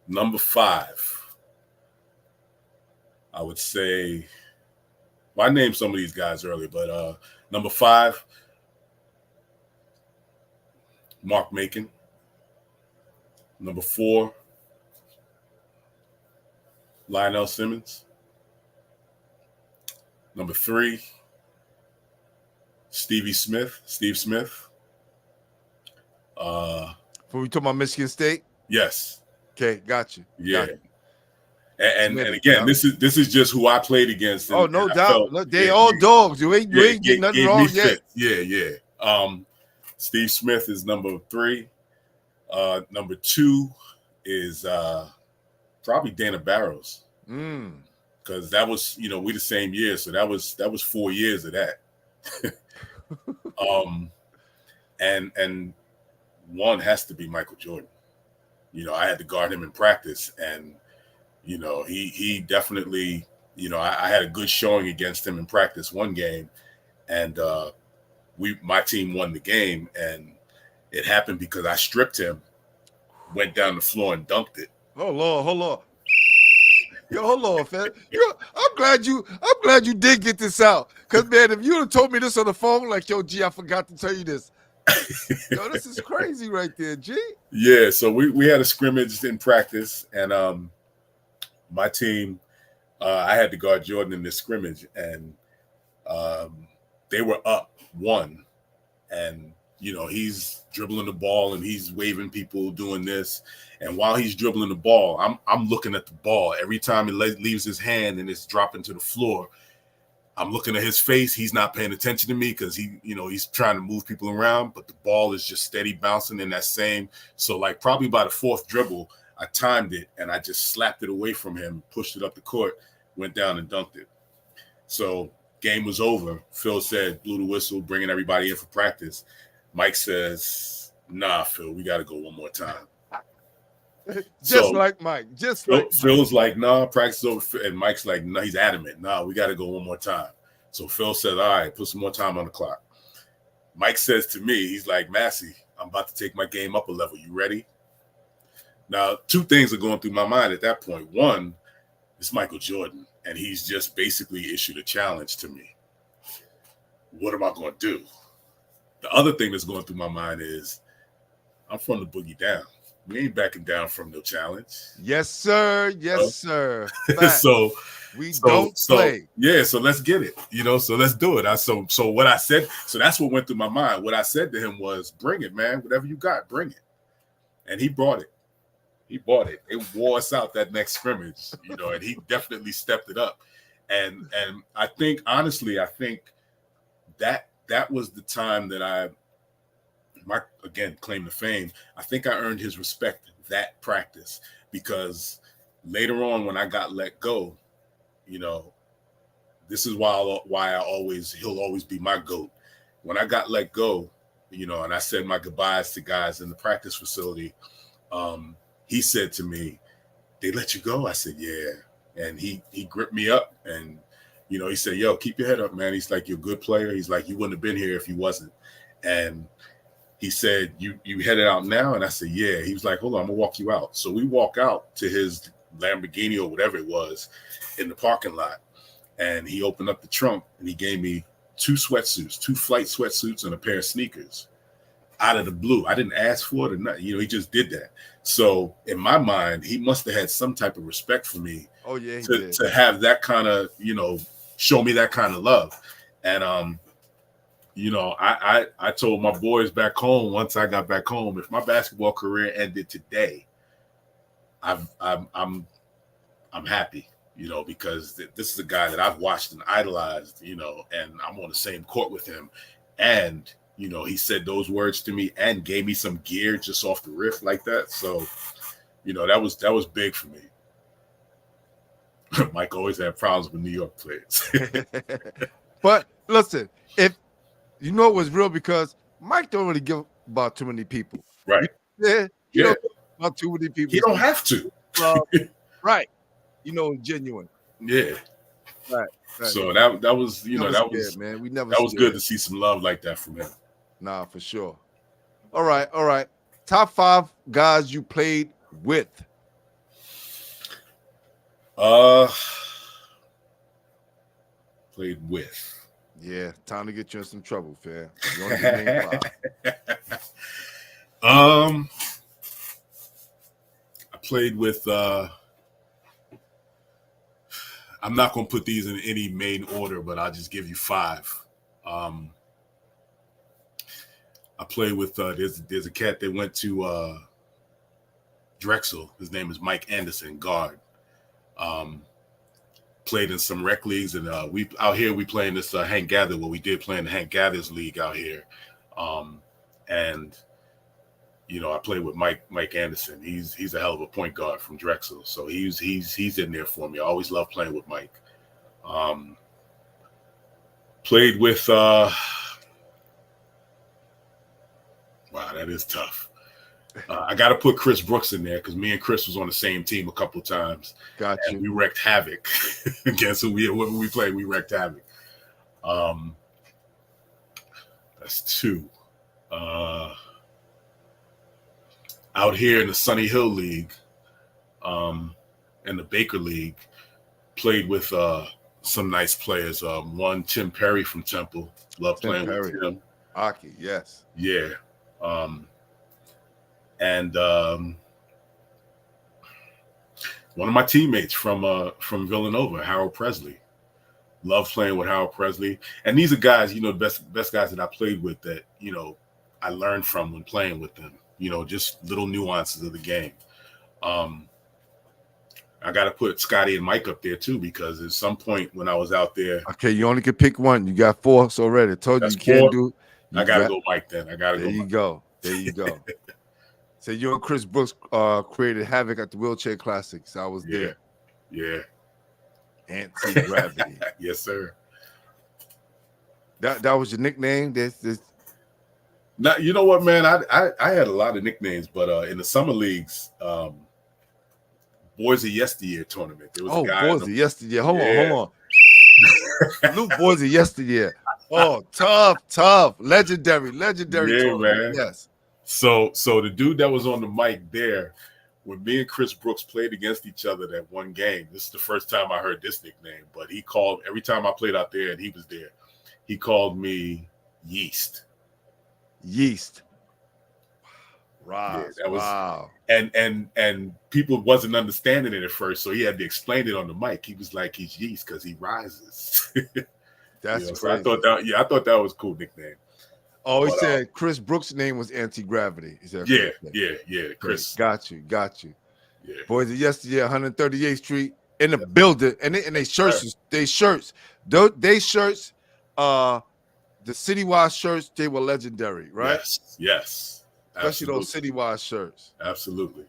Number 5. I would say, well, I named some of these guys earlier, but number 5, Mark Macon. Number 4, Lionel Simmons. Number 3, Steve Smith. When we talking about Michigan State? Yes. Okay, got you. Yeah. And again, this is just who I played against. And, no doubt. Look, they all dogs. You ain't getting nothing wrong yet. Yeah. Steve Smith is number 3. Number 2 is probably Dana Barrows. Because that was, we the same year, so that was 4 years of that. And one has to be Michael Jordan. I had to guard him in practice, and he definitely, I had a good showing against him in practice one game, and my team won the game, and it happened because I stripped him, went down the floor and dunked it. Oh Lord, hold on. Yo, hold on, fam. I'm glad you did get this out. Cause man, if you'd have told me this on the phone, like, yo, G, I forgot to tell you this. Yo, this is crazy right there, G. Yeah, so we had a scrimmage in practice, and my team, I had to guard Jordan in this scrimmage, and they were up 1, and he's dribbling the ball and he's waving people, doing this, and while he's dribbling the ball, I'm looking at the ball. Every time it leaves his hand and it's dropping to the floor, I'm looking at his face. He's not paying attention to me because he's trying to move people around, but the ball is just steady bouncing in that same. So like probably by the fourth dribble, I timed it and I just slapped it away from him, pushed it up the court, went down and dunked it. So game was over. Phil said, blew the whistle, bringing everybody in for practice. Mike says, nah, Phil, we got to go one more time. Just like Mike. Phil's like, nah, practice over. And Mike's like, no, he's adamant. Nah, we got to go one more time. So Phil said, all right, put some more time on the clock. Mike says to me, he's like, Massey, I'm about to take my game up a level. You ready? Now, two things are going through my mind at that point. One, it's Michael Jordan, and he's just basically issued a challenge to me. What am I going to do? The other thing that's going through my mind is I'm from the boogie down. We ain't backing down from no challenge. Yes, sir. Yes, sir. so don't play. Yeah, so let's get it. So let's do it. So what I said, so that's what went through my mind. What I said to him was, bring it, man. Whatever you got, bring it. And he brought it. It wore us out that next scrimmage, and he definitely stepped it up. And I think, honestly, that was the time that again, claim to fame. I think I earned his respect that practice, because later on when I got let go, this is why he'll always be my GOAT. When I got let go, and I said my goodbyes to guys in the practice facility, he said to me, they let you go? I said, yeah. And he gripped me up and, he said, yo, keep your head up, man. He's like, you're a good player. He's like, you wouldn't have been here if you wasn't. And he said, you headed out now? And I said, yeah. He was like, hold on, I'm gonna walk you out. So we walk out to his Lamborghini or whatever it was in the parking lot. And he opened up the trunk and he gave me 2 flight sweatsuits and a pair of sneakers out of the blue. I didn't ask for it or nothing. He just did that. So in my mind, he must have had some type of respect for me. Oh yeah, to have that kind of, show me that kind of love. And I told my boys back home, once I got back home, if my basketball career ended today, I'm happy, because this is a guy that I've watched and idolized, and I'm on the same court with him. And he said those words to me and gave me some gear just off the riff like that. So, that was big for me. Mike always had problems with New York players. But listen, if it was real, because Mike don't really give about too many people. Right. Yeah. You don't give about too many people. He don't have to. Right. Genuine. Yeah. Right. So that was, that was, man. We never. That was good to see some love like that from him. Nah, for sure. All right. Top 5 guys you played with. Played with. Yeah, time to get you in some trouble, fam. You only can name 5. I played with. I'm not going to put these in any main order, but I'll just give you 5. I played with. There's a cat that went to Drexel. His name is Mike Anderson, guard. Played in some rec leagues, and we play in this Hank Gather. Well, we did play in the Hank Gathers league out here, and I played with Mike Anderson. He's a hell of a point guard from Drexel, so he's in there for me. I always love playing with Mike. Played with wow, that is tough. I got to put Chris Brooks in there because me and Chris was on the same team a couple of times. Gotcha. We wrecked havoc against who we played. We wrecked havoc. That's 2. Out here in the Sunny Hill League, and the Baker League, played with some nice players. One, Tim Perry from Temple. Love playing with him. Aki, yes. Yeah. And one of my teammates from Villanova, Harold Presley. Love playing with Harold Presley. And these are guys, the best guys that I played with that, I learned from when playing with them. Just little nuances of the game. I got to put Scotty and Mike up there too, because at some point when I was out there, Okay, you only can pick one. You got 4 already. I told you that's you can't 4. do. You I got to got. go Mike then. I got to There go you Mike. go. There you go. So you and Chris Brooks created havoc at the Wheelchair Classics. I was there. Yeah. Anti-gravity. Yes, sir. That was your nickname. This. Now, you know what, man? I had a lot of nicknames, but in the summer leagues, Boys of Yesteryear tournament, there was a guy. Boys of Yesteryear. Hold on. Luke Boys of Yesteryear. Oh, tough. Legendary Yeah, tournament. man. Yes. So the dude that was on the mic there, when me and Chris Brooks played against each other that one game, this is the first time I heard this nickname, but he called every time I played out there and he was there, he called me Yeast. Wow. Yeah, that was wow. And people wasn't understanding it at first, so he had to explain it on the mic. He was like, he's yeast because he rises. That's crazy. So I thought that was a cool nickname. Oh, he said Chris Brooks' name was Anti-Gravity. Yeah. Chris. Got you. Yeah. Boys of Yesteryear, 138th Street in the building, and they shirts, the shirts, the citywide shirts, they were legendary, right? Yes. Especially those citywide shirts. Absolutely.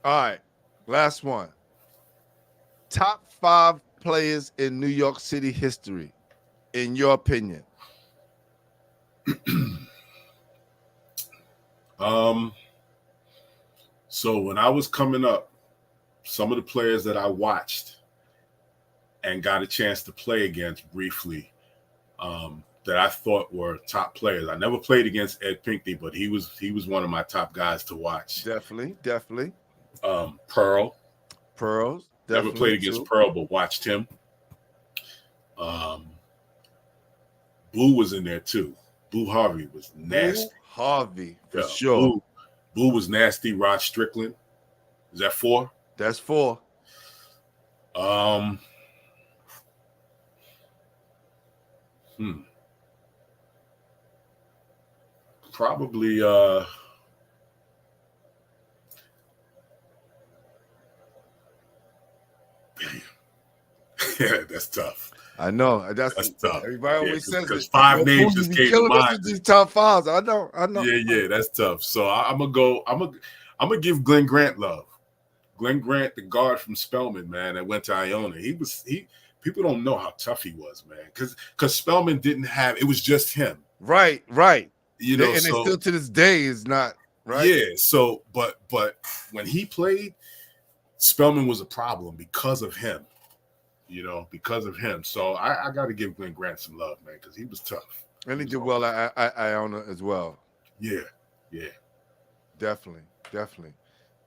All right, last one. Top 5 players in New York City history, in your opinion. So when I was coming up, some of the players that I watched and got a chance to play against briefly, that I thought were top players. I never played against Ed Pinckney, but he was one of my top guys to watch. Definitely. Pearl. Pearls. Never played against Pearl, but watched him. Boo was in there too. Boo Harvey was nasty. Boo Harvey, for sure. Boo was nasty. Rod Strickland. Is that 4? That's 4. Probably yeah, that's tough. I know. That's tough. Everybody always says because 5 names just came to mind. These top 5s. I know. Yeah, that's tough. So I'm gonna give Glenn Grant love. Glenn Grant, the guard from Spelman, man, that went to Iona. People don't know how tough he was, man. Because Spelman didn't have, it was just him. Right. You know, and they still to this day is not right. Yeah. So, but when he played, Spelman was a problem because of him. Because of him. So I got to give Glenn Grant some love, man, because he was tough. And he did well at Iona as well. Yeah. Definitely.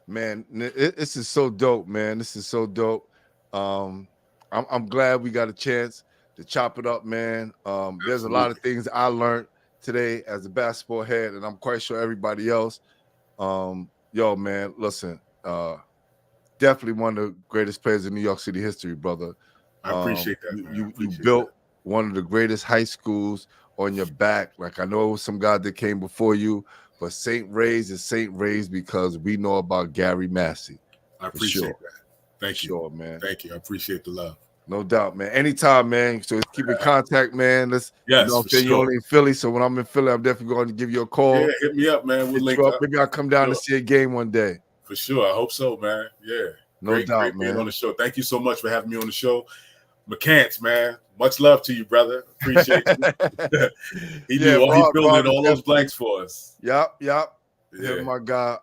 Man, this is so dope, man. This is so dope. I'm glad we got a chance to chop it up, man. There's a lot of things I learned today as a basketball head, and I'm quite sure everybody else. Yo, man, listen, definitely one of the greatest players in New York City history, brother. I appreciate that. You built one of the greatest high schools on your back. Like, I know it was some guy that came before you, but St. Ray's is St. Ray's because we know about Gary Massey. I appreciate that. Thank you. Sure, man. Thank you. I appreciate the love. No doubt, man. Anytime, man. So keep in contact, man. Yes, you're only in Philly, so when I'm in Philly, I'm definitely going to give you a call. Yeah, hit me up, man. We'll link up. Maybe I'll come down to see a game one day. For sure. I hope so, man. Yeah. No doubt, great man. Being on the show. Thank you so much for having me on the show. McCants, man. Much love to you, brother. Appreciate you. He filled in all those blanks for us. Yep. Yeah. Him, my guy,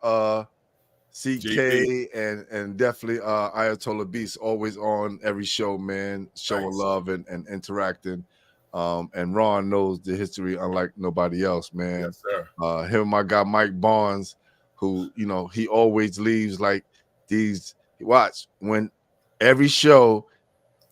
CK and definitely Ayatollah Beast, always on every show, man, showing love and interacting. And Ron knows the history unlike nobody else, man. Yes, sir. Him and my guy Mike Barnes, who, he always leaves like these. Watch, when every show,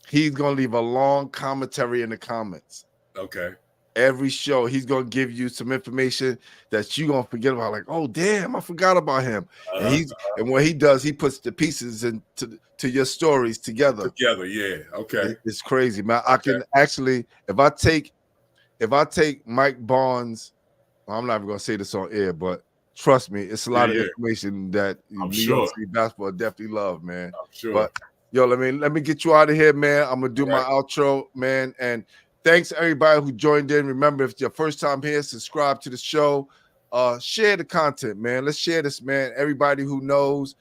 he's gonna leave a long commentary in the comments. Okay. Every show, he's gonna give you some information that you're gonna forget about. Like, oh damn, I forgot about him. And what he does, he puts the pieces into your stories together. Yeah. Okay. It's crazy, man. I can actually, if I take Mike Barnes, I'm not even gonna say this on air, but trust me, it's a lot of Yeah. information that I'm New York sure. City basketball definitely love, man. I'm sure. But yo, let me get you out of here, man. I'm gonna do my outro, man. And thanks everybody who joined in. Remember, if it's your first time here, subscribe to the show. Share the content, man. Let's share this, man. Everybody who knows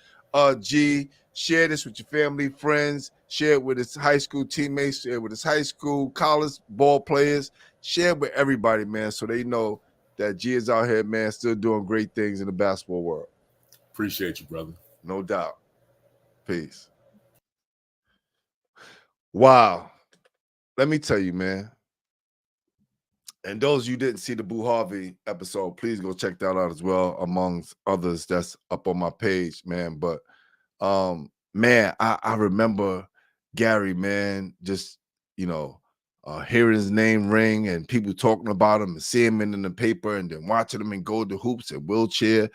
G, share this with your family, friends, share it with his high school teammates, share it with his high school, college ball players, share it with everybody, man, so they know that G is out here, man, still doing great things in the basketball world. Appreciate you, brother. No doubt. Peace. Wow. Let me tell you, man. And those you didn't see the Boo Harvey episode, please go check that out as well, amongst others that's up on my page, man. But man, I remember Gary, man, just hearing his name ring and people talking about him and seeing him in the paper and then watching him and go to hoops and wheelchair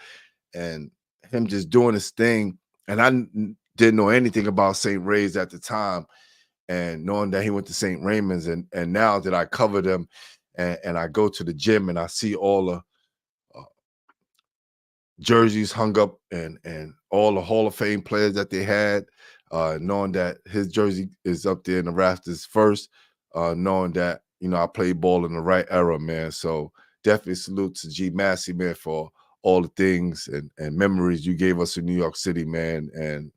and him just doing his thing. And I didn't know anything about St. Ray's at the time. And knowing that he went to St. Raymonds, and now that I covered him and I go to the gym and I see all the jerseys hung up and all the Hall of Fame players that they had, knowing that his jersey is up there in the rafters first, knowing that, I played ball in the right era, man. So definitely salute to G Massey, man, for all the things and memories you gave us in New York City, man, and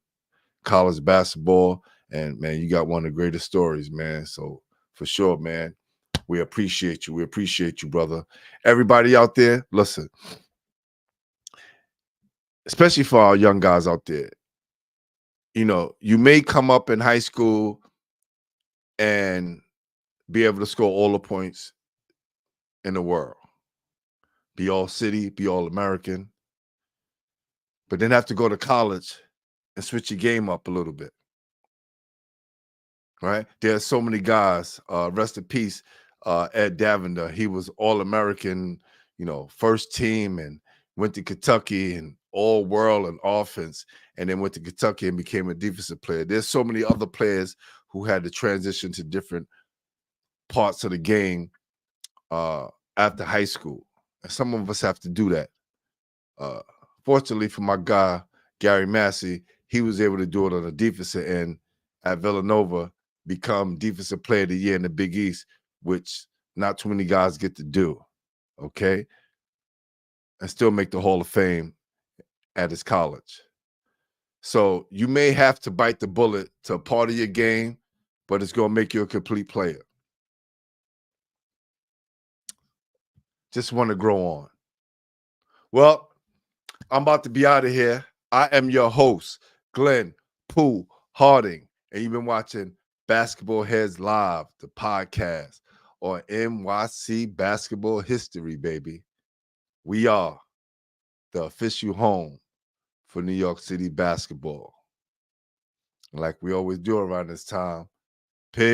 college basketball. And, man, you got one of the greatest stories, man. So for sure, man, we appreciate you. We appreciate you, brother. Everybody out there, listen, especially for our young guys out there, you may come up in high school and be able to score all the points in the world, be all city, be all American, but then have to go to college and switch your game up a little bit. Right? There's so many guys. Rest in peace, Ed Davender. He was All-American, first team, and went to Kentucky and all world and offense, and then went to Kentucky and became a defensive player. There's so many other players who had to transition to different parts of the game after high school. And some of us have to do that. Fortunately for my guy, Gary Massey, he was able to do it on the defensive end at Villanova, become Defensive Player of the Year in the Big East, which not too many guys get to do, okay? And still make the Hall of Fame at his college. So you may have to bite the bullet to a part of your game, but it's going to make you a complete player. Just want to grow on. Well, I'm about to be out of here. I am your host, Glenn Pooh Harding, and you've been watching Basketball Heads Live, the podcast on NYC Basketball History, baby. We are the official home for New York City basketball. Like we always do around this time. Peace.